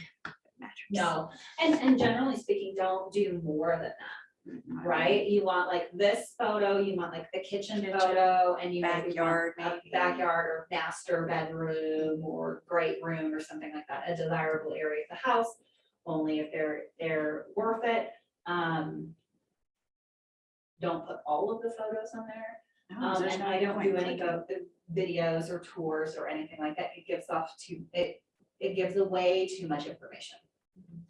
matters. No, and generally speaking, don't do more than that, right? You want like this photo, you want like the kitchen Kitchen, photo, and you maybe want backyard, a maybe. backyard or master bedroom or great room or something like that, a desirable area of the house, only if they're worth it. Don't put all of the photos on there. No, there's And no I don't point do any clicking. of the videos or tours or anything like that. It gives off it gives away too much information.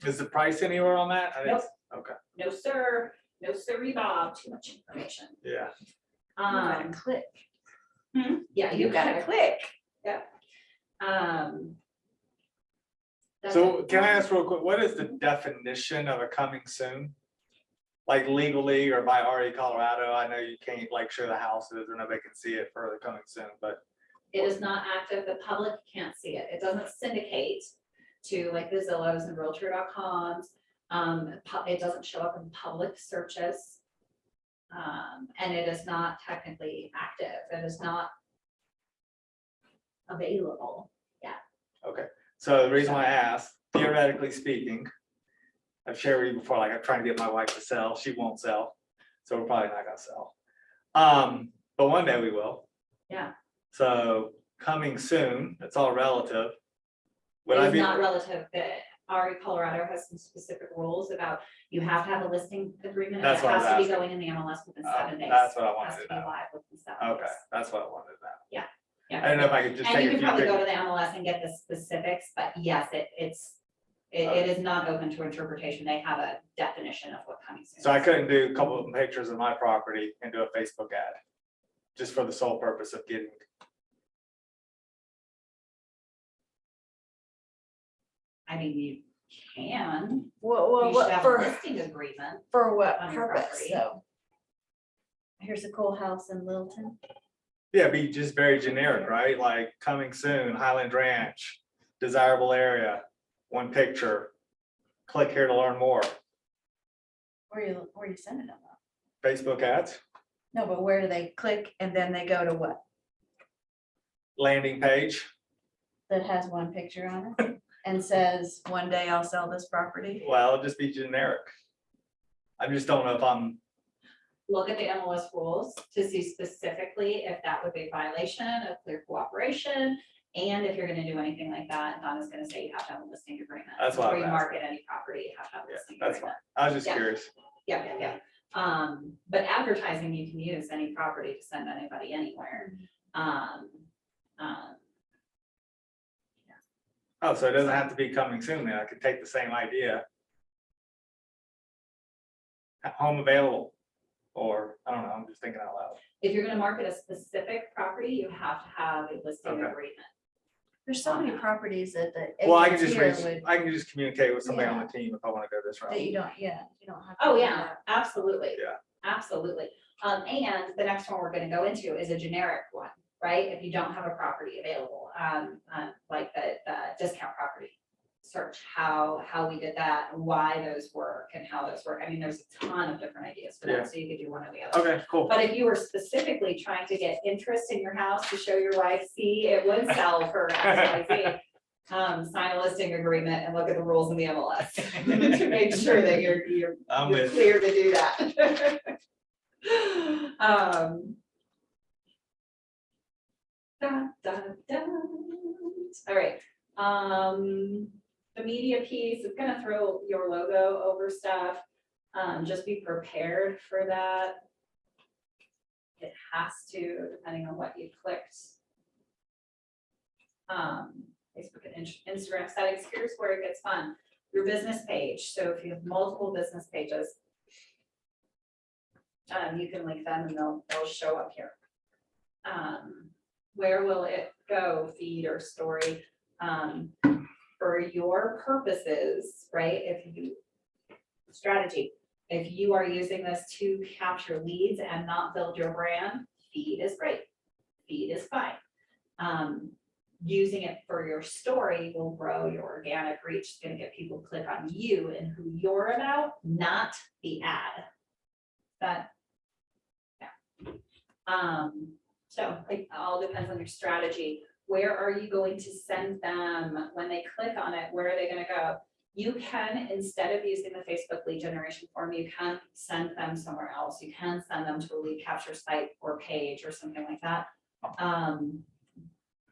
Is the price anywhere on that? I think- Nope. Okay, No, sir, no, sirree, Bob, too much information. yeah. You gotta Um, click. yeah, You gotta click. Um. that's So it. can I ask real quick, what is the definition of a coming soon? Like legally or by RE Colorado, I know you can't like show the houses or nobody can see it for the coming soon, but It is not active, the public can't see it, it doesn't syndicate to like the Zillows and Realtor.coms. It doesn't show up in public searches. And it is not technically active, it is not available. so the reason why I asked, theoretically speaking, I've shared with you before, like I'm trying to get my wife to sell, she won't sell, so we're probably not gonna sell. But one day we will. Yeah. So coming soon, it's all relative. Would It I is be, not relative, that RE Colorado has some specific rules about, you have to have a listing agreement, and That's it what I has was to be asking. going in the MLS within Oh, 7 days. that's what I Has wanted to to be know. live within 7 Okay, days. that's what I wanted to know. Yeah. I don't know if I could just And you take a can few probably go pictures. to the MLS and get the specifics, but yes, it is not open to interpretation. They have a definition of what coming soon. So I is. couldn't do a couple of pictures of my property and do a Facebook ad, just for the sole purpose of getting. I mean, you can, Well, you should have a for listing agreement. what on your purpose, property. though? Here's a cool house in Littleton. Yeah, be just very generic, right? Like coming soon, Highland Ranch, desirable area, one picture. Click here to learn more. Where you sending them? Facebook ads, No, but where do they click and then they go to what? landing page. That has one picture on it and says, one day I'll sell this property. Well, it'll just be generic. I just don't know if I'm, Look at the MLS rules to see specifically if that would be a violation of clear cooperation. And if you're gonna do anything like that, Donna's gonna say you have to have a listing agreement. That's what I was Before you market any property, you have to have a yeah, listing that's agreement. fine. I was just Yeah. curious. Yeah. But advertising, you can use any property to send anybody anywhere. Oh, so it doesn't have to be coming soon then. I could take the same idea. Home available, or I don't know, I'm just thinking out loud. If you're gonna market a specific property, you have to have a listing Okay. agreement. There's so many properties that the Well, I can agents just here would, I can just communicate with somebody on the team if I want to go this route. that you don't have. to Oh, do yeah, that. absolutely. Yeah. Absolutely. And the next one we're gonna go into is a generic one, right? If you don't have a property available, like the discount property search, how we did that, why those work and how those work. I mean, there's a ton of different ideas for Yeah. that, so you could do one or the other. Okay, cool. But if you were specifically trying to get interest in your house to show your wife, see, it would sell for X, Y, Z, sign a listing agreement and look at the rules in the MLS to make sure that you're I'm you're with, clear to do that. Dun, dun, dun. All right, the media piece is gonna throw your logo over stuff. Just be prepared for that. It has to, depending on what you clicked. Facebook and Instagram settings, here's where it gets fun. Your business page, so if you have multiple business pages, you can link them and they'll show up here. Where will it go, feed or story? For your purposes, right, strategy, if you are using this to capture leads and not build your brand, feed is great, feed is fine. Using it for your story will grow your organic reach, it's gonna get people to click on you and who you're about, not the ad. That, yeah. So it all depends on your strategy. where are you going to send them? When they click on it, where are they gonna go? You can, instead of using the Facebook lead generation form, you can send them somewhere else. You can send them to a lead capture site or page or something like that.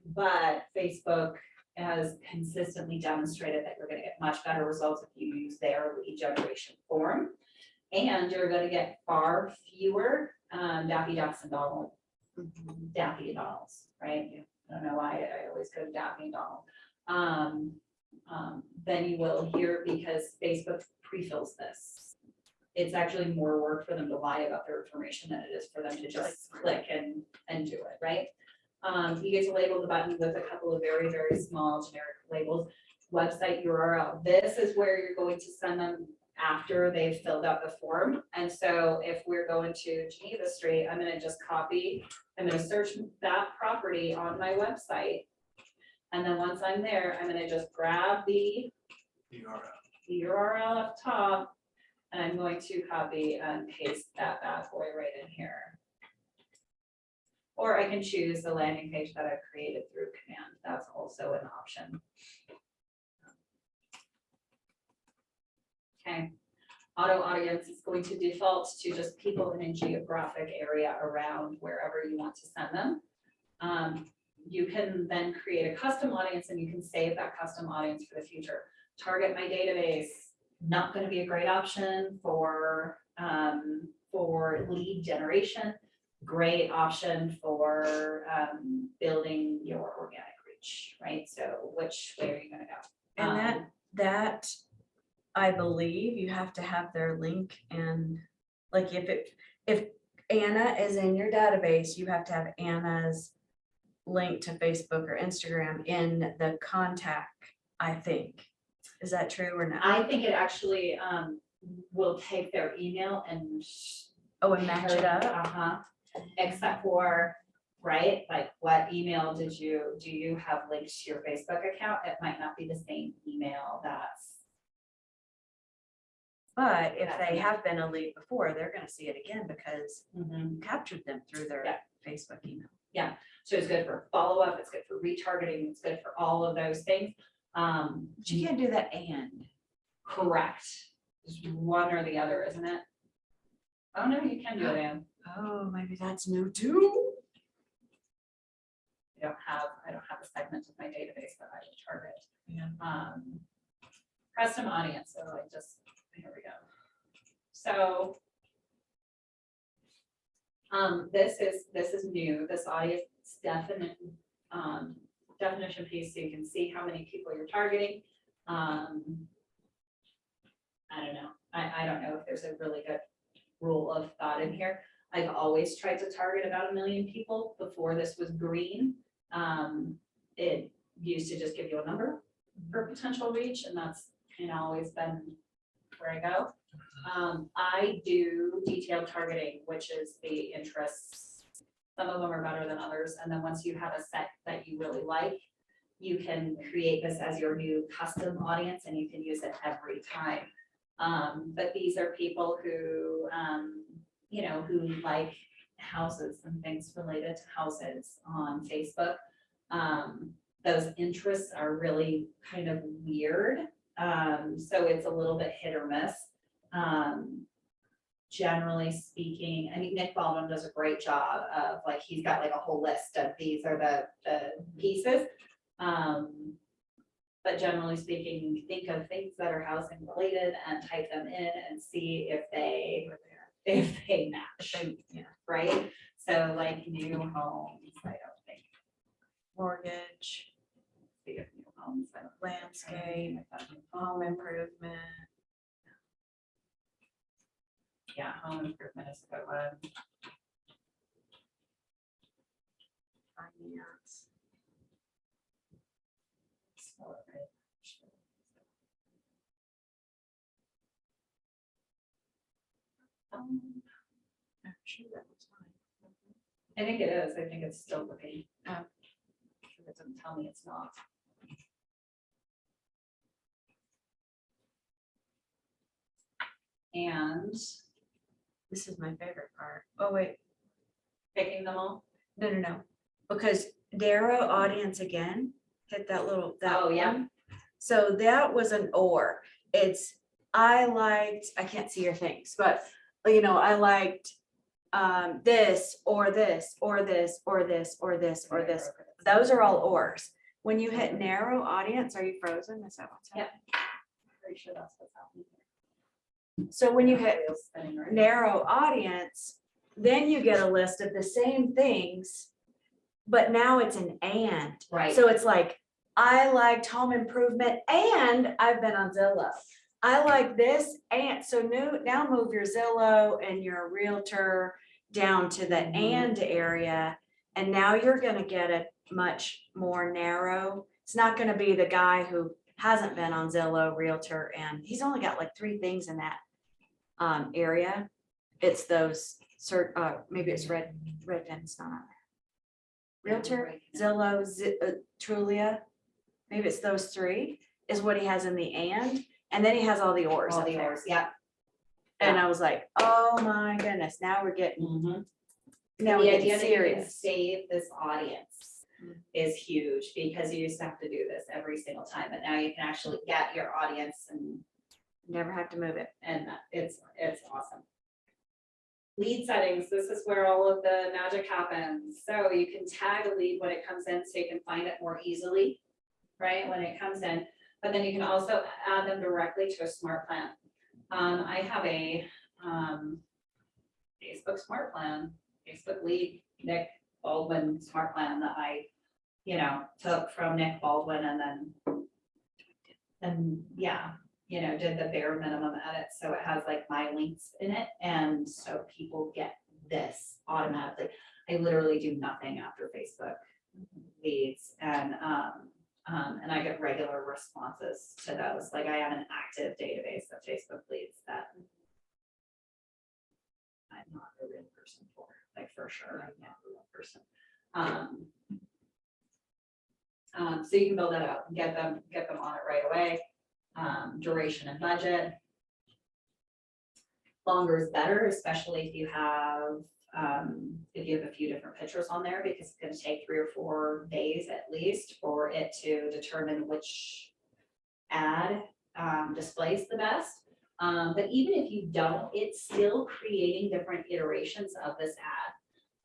But Facebook has consistently demonstrated that you're gonna get much better results if you use their lead generation form. And you're gonna get far fewer Daffy Ducks and Daffy and Donalds, right? I don't know why I always go Daffy and Donald. Then you will here because Facebook pre-fills this. It's actually more work for them to lie about their information than it is for them to just click and do it, right? You get to label the button with a couple of very, very small generic labels. Website URL. This is where you're going to send them after they've filled out the form. And so if we're going to Geneva Street, I'm gonna just copy, I'm gonna search that property on my website. And then once I'm there, I'm gonna just grab the URL up top, and I'm going to copy and paste that bad boy right in here. Or I can choose the landing page that I've created through command. That's also an option. Okay, auto audience is going to default to just people in a geographic area around wherever you want to send them. You can then create a custom audience and you can save that custom audience for the future. Target my database, not going to be a great option for lead generation. Great option for building your organic reach, right? So which way are you gonna go? And that I believe you have to have their link, and like if Anna is in your database, you have to have Anna's link to Facebook or Instagram in the contact, I think. Is that true or not? I think it actually will take their email and Oh, and match it up? Except for, right, like what email do you have linked to your Facebook account? It might not be the same email that's. But if they have been a lead before, they're gonna see it again because you captured them through their Yeah. Facebook email. So it's good for follow-up, it's good for retargeting, it's good for all of those things. But you can't do that and. Correct. Just one or the other, isn't it? Oh, no, you can do it and. Oh, maybe that's new too. I don't have a segment of my database that I would target. Yeah. Custom audience, so like just, here we go. So this is new, this audience definition piece, so you can see how many people you're targeting. I don't know. I don't know if there's a really good rule of thought in here. I've always tried to target about 1 million people before this was green. It used to just give you a number for potential reach, and that's always been where I go. I do detailed targeting, which is the interests. Some of them are better than others. And then once you have a set that you really like, you can create this as your new custom audience and you can use it every time. But these are people who, who like houses and things related to houses on Facebook. Those interests are really kind of weird. So it's a little bit hit or miss. Generally speaking, I mean, Nick Baldwin does a great job of like, he's got like a whole list of these are the pieces. But generally speaking, think of things that are housing related and type them in and see if they match, right? So like new homes, I don't think. Mortgage, See if new homes, I don't landscape, home improvement. Yeah, home improvement is a good one. Finance. I'm sure that was fine. I think it is. I think it's still looking. Oh. It doesn't tell me it's not. And This is my favorite part. Oh, wait, picking them all. no. Because narrow audience again, hit that little, that Oh, yeah. one. So that was an or, it's, I can't see your things, but, you know, I liked this, or this, or this, or this, or this, or this. Those are all ors. When you hit narrow audience, are you frozen? Is that what's happening? Pretty sure that's what's happening. So when you hit Wheels spinning right now. narrow audience, then you get a list of the same things, but now it's an and. Right. So it's like, I liked home improvement and I've been on Zillow. I like this and so now move your Zillow and your Realtor down to the Mhm. and area. And now you're gonna get a much more narrow. It's not gonna be the guy who hasn't been on Zillow, Realtor, and he's only got like 3 things in that area. It's those maybe it's Redfin, it's not on there. Realtor, Zillow, Trulia, maybe it's those 3 is what he has in the and then he has all the ors All up the there. oars, yeah. And I was like, oh my goodness, now we're getting, now we're The getting idea that you can serious. save this audience is huge, because you used to have to do this every single time, but now you can actually get your audience Never have to move it. and it's awesome. Lead settings, this is where all of the magic happens. So you can tag a lead when it comes in, so you can find it more easily, right, when it comes in. But then you can also add them directly to a smart plan. I have a Facebook smart plan, Facebook lead, Nick Baldwin smart plan that I, took from Nick Baldwin and yeah, did the bare minimum edits. So it has like my links in it. And so people get this automatically. I literally do nothing after Facebook leads and I get regular responses to those. Like I have an active database of Facebook leads that I'm not a real person for, like for sure, I'm not a real person. So you can build that out and get them on it right away. Duration and budget. Longer is better, especially if you have a few different pictures on there, because it's gonna take 3 or 4 days at least for it to determine which ad displays the best. But even if you don't, it's still creating different iterations of this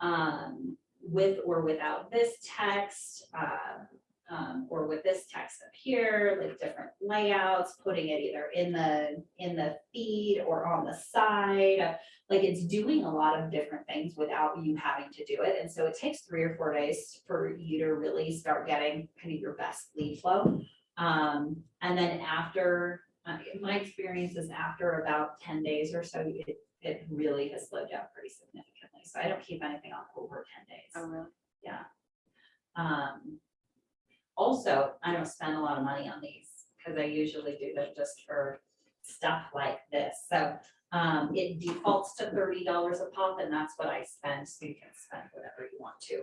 ad. With or without this text, or with this text up here, like different layouts, putting it either in the feed or on the side. Like it's doing a lot of different things without you having to do it. And so it takes 3 or 4 days for you to really start getting kind of your best lead flow. And then after, my experience is after about 10 days or so, it really has slowed down pretty significantly. So I don't keep anything on over 10 days. Oh, really? Yeah. Also, I don't spend a lot of money on these because I usually do them just for stuff like this. So it defaults to $30 a pop, and that's what I spend. So you can spend whatever you want to.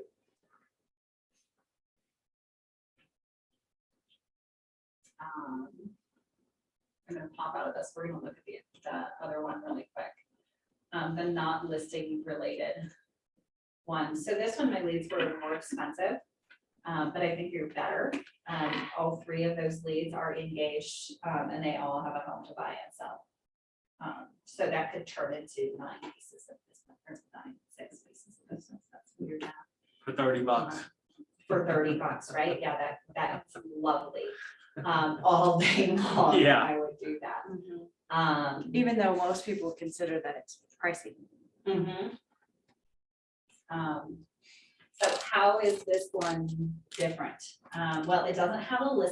I'm gonna pop out of this. We're gonna look at the other one really quick. The not listing related one. So this one, my leads were more expensive. But I think you're better. All 3 of those leads are engaged, and they all have a home to buy and sell. So that could turn into 9 pieces of business, or 6 pieces of business. That's weird. Math. For $30. For $30, right? Yeah, that's lovely. All day long, Yeah. I would do that. Even though most people consider that it's pricey. So how is this one different? Well, it doesn't have a lead,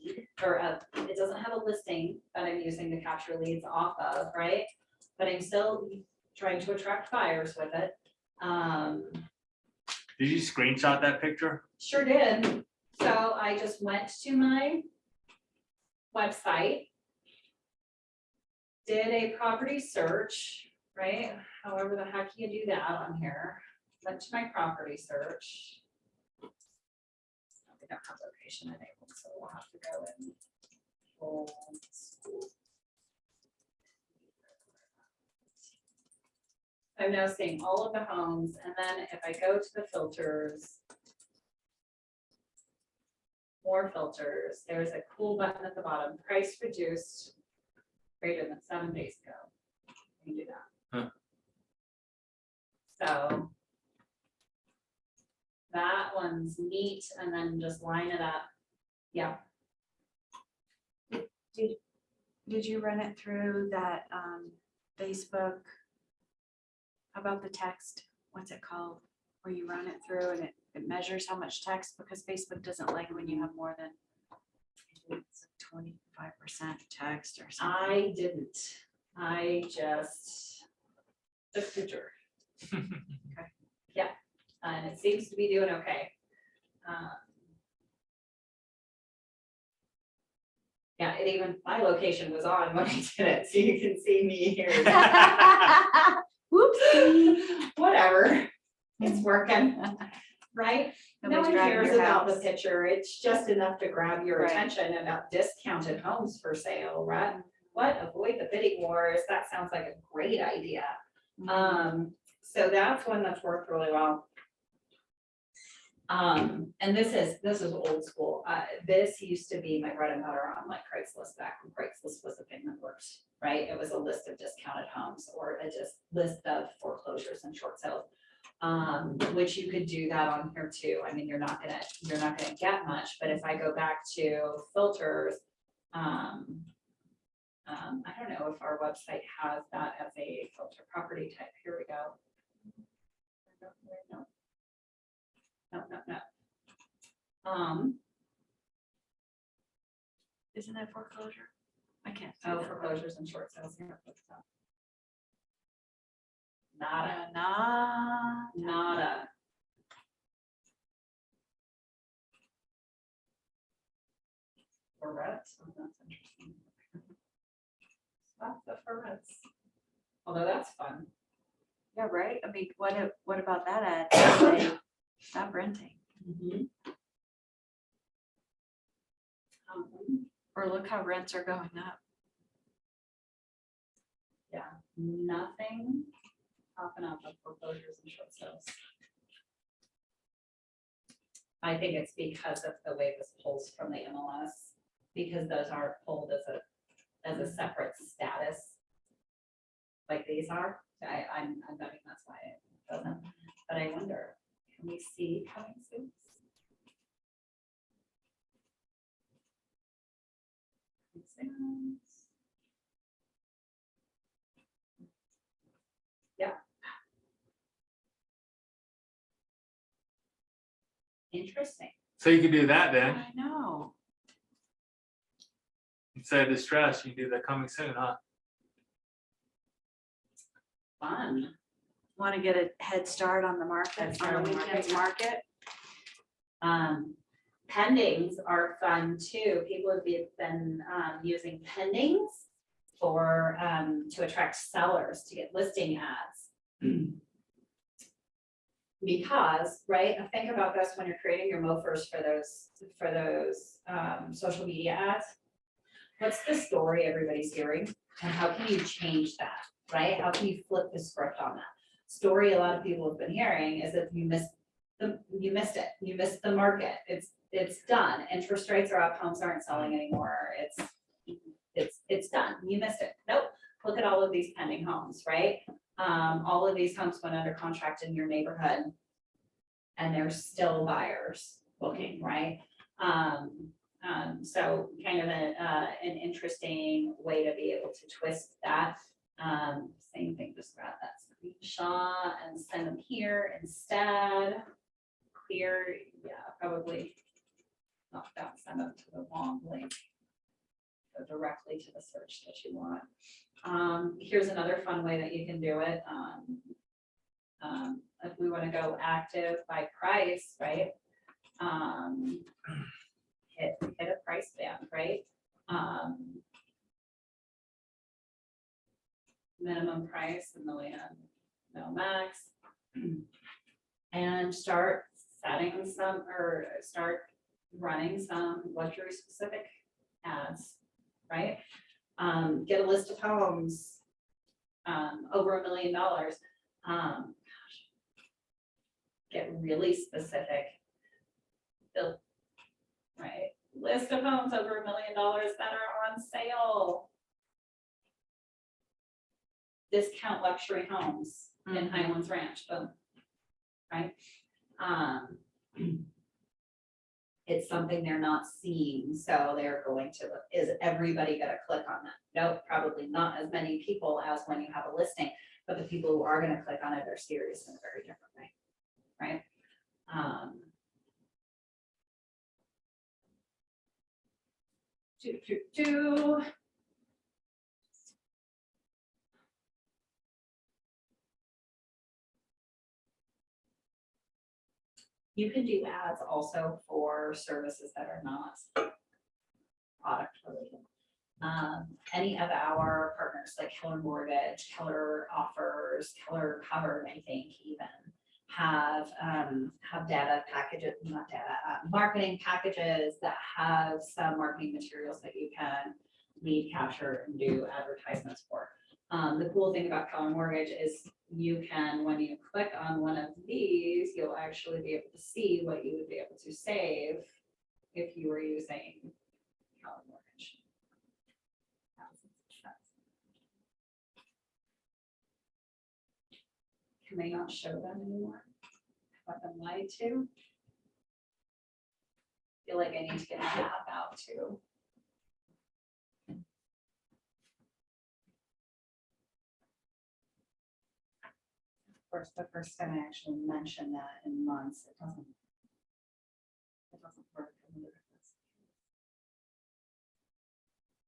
it doesn't have a listing that I'm using to capture leads off of, right? But I'm still trying to attract buyers with it. Did you screenshot that picture? Sure did. So I just went to my website, did a property search, right? However the heck you do that on here. Went to my property search. We don't have location enabled, so we'll have to go in. Old school. I'm now seeing all of the homes, and then if I go to the filters, more filters, there's a cool button at the bottom, price reduced greater than 7 days ago. You can do that. So that one's neat, and then just line it up. Yeah, Did you run it through that Facebook about the text? What's it called? Where you run it through and it measures how much text, because Facebook doesn't like when you have more than 25% text or something. I didn't. I just took a picture. Okay. Yeah, and it seems to be doing okay. Yeah, it even, my location was on when I did it, so you can see me here. Whoopsie. Whatever, it's working, right? No Nobody's one driving cares your about the house. picture, it's just enough to grab your Right. attention about discounted homes for sale, right? What, avoid the bidding wars, that sounds like a great idea. So that's one that's worked really well. And this is old school. This used to be my bread and butter on like Craigslist back when Craigslist was a thing that worked, right? It was a list of discounted homes or a just list of foreclosures and short sales. Which you could do that on here too. I mean, you're not gonna get much, but if I go back to filters, I don't know if our website has that as a filter property type. Here we go. No. Isn't that foreclosure? I can't. see Oh, that. foreclosures and short sales here. Nada, nada. For rents, oh, that's interesting. That's the for rents. Although that's fun. Yeah, right. I mean, what about that ad? Say, stop renting, or look how rents are going up. Yeah, nothing popping up of foreclosures and short sales. I think it's because of the way this pulls from the MLS, because those aren't pulled as a separate status. Like these are, I'm betting that's why it doesn't, but I wonder, can we see coming soon? Yeah. Interesting. So you can do that then, I know. instead of distress, you do the coming soon, huh? Fun. Want to get a head start on the Head market, start on on the the market, weekend's yeah. market? Pendings are fun too. People have been using pendings for to attract sellers to get listing ads. Because, right, think about this when you're creating your MOFers for those social media ads. What's the story everybody's hearing, and how can you change that, right? How can you flip the script on that story? A lot of people have been hearing is that you missed it. You missed the market. It's done. Interest rates are up. Homes aren't selling anymore. It's done. You missed it. Nope. Look at all of these pending homes, right? All of these homes went under contract in your neighborhood, and there's still buyers looking, right? So kind of an interesting way to be able to twist that. Same thing, just grab that screenshot and send them here instead. Clear, yeah, probably not that, send them to the wrong link. Go directly to the search that you want. Here's another fun way that you can do it. If we want to go active by price, right? Hit a price band, right? Minimum price, $1 million, no max. And start setting some, or start running some luxury specific ads, right? Get a list of homes over $1 million. Get really specific. Build, right? list of homes over $1 million that are on sale. Discount luxury homes in Mhm. Highlands Ranch, boom. Right? It's something they're not seeing, so they're going to, is everybody gonna click on that? Nope, probably not as many people as when you have a listing, but the people who are gonna click on it are serious in a very different way, right? Do. You can do ads also for services that are not product related. Any of our partners like Keller Mortgage, Keller Offers, Keller Covered, I think even have data packages, not data, marketing packages that have some marketing materials that you can lead capture and do advertisements for. The cool thing about Keller Mortgage is you can, when you click on one of these, you'll actually be able to see what you would be able to save if you were using Keller Mortgage. Can they not show them anymore? I've been lied to. Feel like I need to get an app out too. Of course, the first time I actually mentioned that in months, it doesn't work.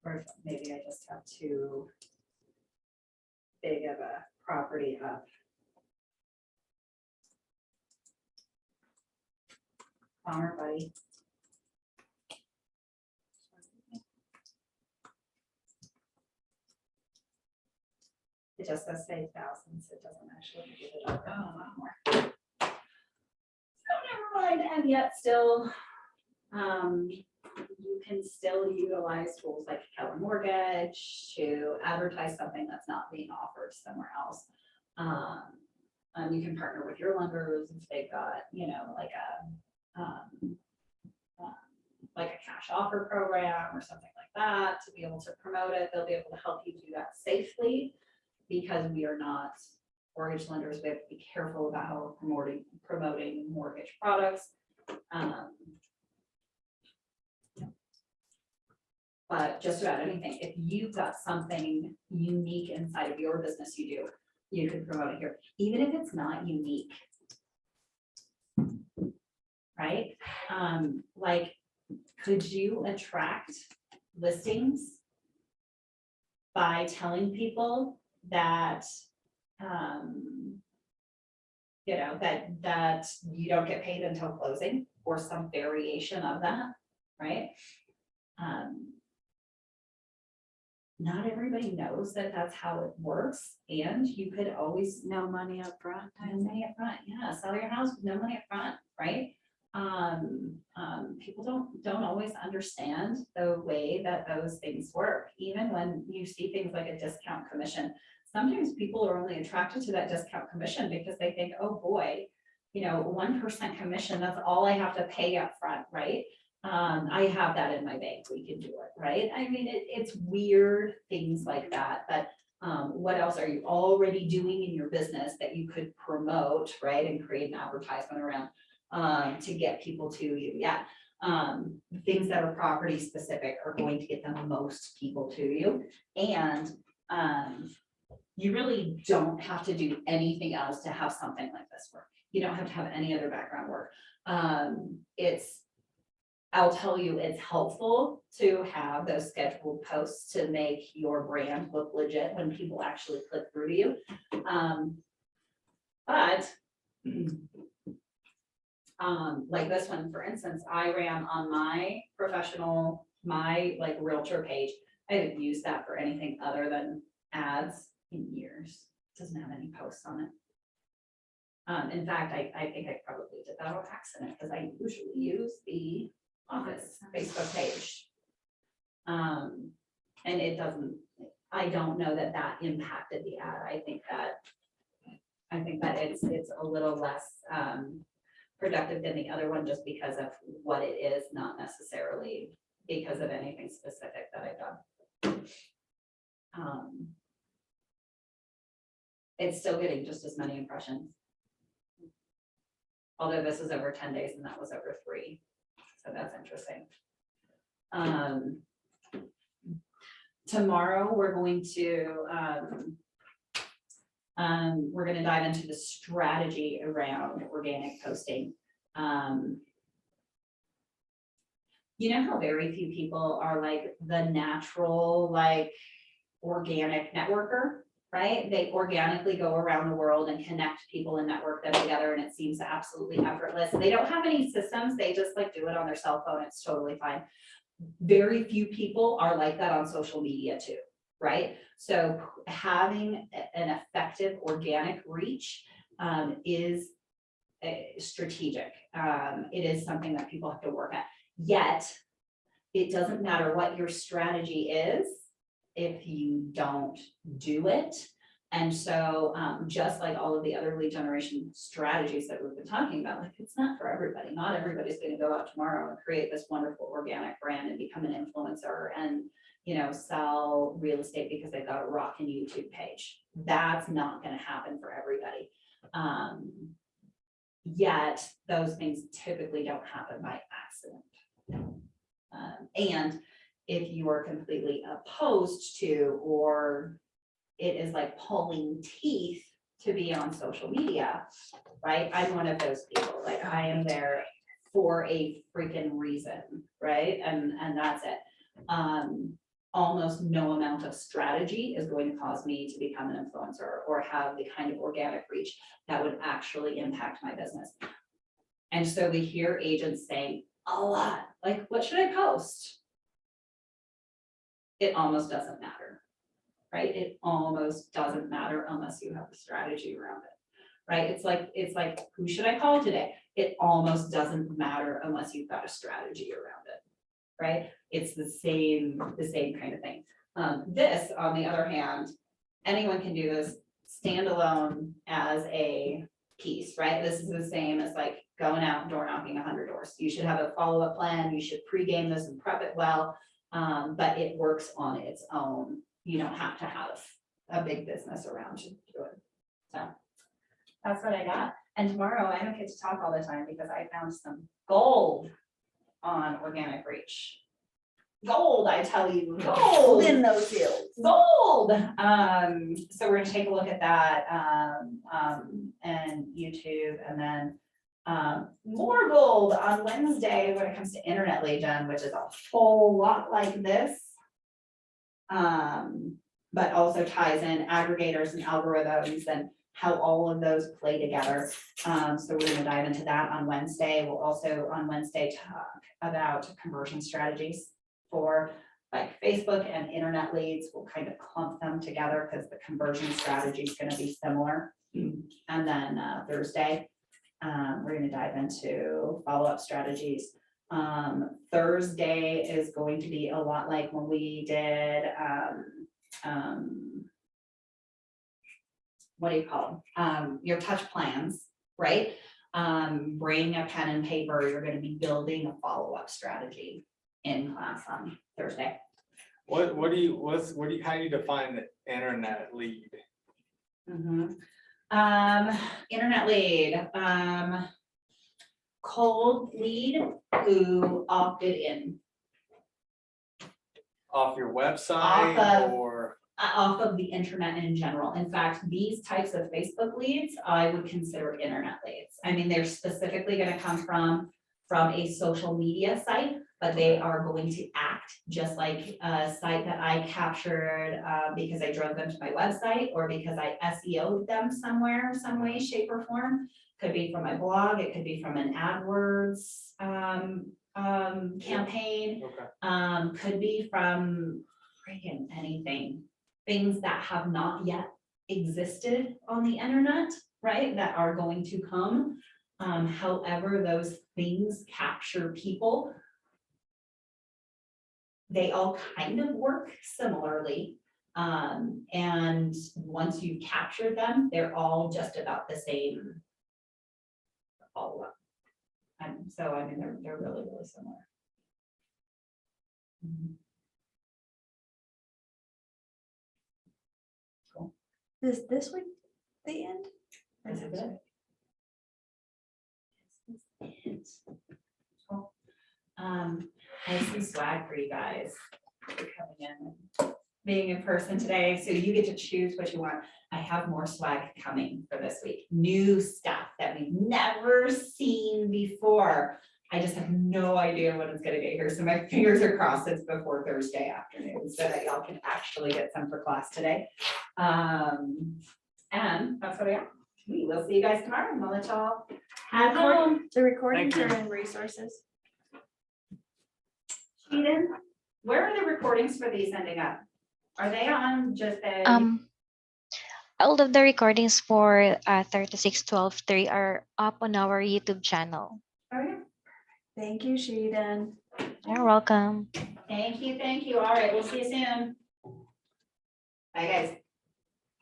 Or maybe I just have too big of a property up. Bummer, buddy. It just says say thousands, it doesn't actually give it up anymore. So never mind, and yet still, you can still utilize tools like Keller Mortgage to advertise something that's not being offered somewhere else. You can partner with your lenders if they've got, you know, like a cash offer program or something like that to be able to promote it. They'll be able to help you do that safely because we are not mortgage lenders. We have to be careful about how we're promoting mortgage products. But just about anything, if you've got something unique inside of your business you can promote it here, even if it's not unique. Right? Like, could you attract listings by telling people that, you know, that you don't get paid until closing or some variation of that, right? Not everybody knows that that's how it works, and you could always No money up front. no money up front. Yeah, sell your house with no money up front, right? People don't always understand the way that those things work. Even when you see things like a discount commission, sometimes people are only attracted to that discount commission because they think, oh boy, you know, 1% commission, that's all I have to pay up front, right? I have that in my bank, we can do it, right? I mean, it's weird things like that, but what else are you already doing in your business that you could promote, right? And create an advertisement around to get people to you, yeah. Things that are property specific are going to get the most people to you. And you really don't have to do anything else to have something like this work. You don't have to have any other background work. I'll tell you, it's helpful to have those scheduled posts to make your brand look legit when people actually click through to you. But like this one, for instance, I ran on my professional, my like realtor page. I haven't used that for anything other than ads in years. It doesn't have any posts on it. In fact, I think I probably did that on accident because I usually use the office Facebook page. And it doesn't, I don't know that that impacted the ad. I think that it's a little less productive than the other one just because of what it is, not necessarily because of anything specific that I've done. It's still getting just as many impressions. Although this is over 10 days and that was over 3. So that's interesting. Tomorrow, we're going to dive into the strategy around organic posting. You know how very few people are like the natural, like organic networker, right? They organically go around the world and connect people and network them together, and it seems absolutely effortless. They don't have any systems. They just like do it on their cell phone. It's totally fine. Very few people are like that on social media too, right? So having an effective organic reach is strategic. It is something that people have to work at. Yet, it doesn't matter what your strategy is if you don't do it. And so just like all of the other lead generation strategies that we've been talking about, like it's not for everybody. Not everybody's going to go out tomorrow and create this wonderful organic brand and become an influencer and, you know, sell real estate because they've got a rockin' YouTube page. That's not going to happen for everybody. Yet those things typically don't happen by accident. And if you are completely opposed to, or it is like pulling teeth to be on social media, right? I'm one of those people, like I am there for a freaking reason, right? And that's it. Almost no amount of strategy is going to cause me to become an influencer or have the kind of organic reach that would actually impact my business. And so we hear agents saying a lot, like, what should I post? It almost doesn't matter, right? It almost doesn't matter unless you have a strategy around it, right? It's like, who should I call today? It almost doesn't matter unless you've got a strategy around it, right? It's the same kind of thing. This, on the other hand, anyone can do this standalone as a piece, right? This is the same as like going out and door knocking 100 doors. You should have a follow-up plan. You should pregame this and prep it well, but it works on its own. You don't have to have a big business around you to do it. So that's what I got. And tomorrow I don't get to talk all the time because I found some gold on organic reach. Gold, I tell you, gold in those fields. Gold. So we're gonna take a look at that and YouTube, and then more gold on Wednesday when it comes to internet lead gen, which is a whole lot like this. But also ties in aggregators and algorithms and how all of those play together. So we're going to dive into that on Wednesday. We'll also on Wednesday talk about conversion strategies for like Facebook and internet leads. We'll kind of clump them together because the conversion strategy is going to be similar. And then Thursday, we're going to dive into follow-up strategies. Thursday is going to be a lot like when we did what do you call them? Your touch plans, right? Bring a pen and paper. You're going to be building a follow-up strategy in class on Thursday. How do you define the internet lead? Internet lead, cold lead who opted in. Off your website Off of- or? Off of the internet in general. In fact, these types of Facebook leads, I would consider internet leads. I mean, they're specifically going to come from a social media site, but they are going to act just like a site that I captured because I drove them to my website or because I SEO'd them somewhere, some way, shape, or form. Could be from my blog, it could be from an AdWords campaign, Okay. could be from freaking anything. Things that have not yet existed on the internet, right? That are going to come. However, those things capture people. They all kind of work similarly. And once you've captured them, they're all just about the same follow-up. And so, I mean, they're really, really similar. Mhm. Is this week the end? Or This is next it. week? Cool. I have some swag for you guys for coming in and being in person today, so you get to choose what you want. I have more swag coming for this week, new stuff that we've never seen before. I just have no idea when it's gonna get here, so my fingers are crossed it's before Thursday afternoon, so that y'all can actually get some for class today. And that's what I got. We will see you guys tomorrow, and we'll let y'all have home. The recordings Thank are you. in resources. Eden, where are the recordings for these ending up? Are they on just the? All of the recordings for 3612-3 are up on our YouTube channel. Oh, yeah. Thank you, Sheeden. You're welcome. Thank you, thank you. All right, we'll see you soon. Bye, guys.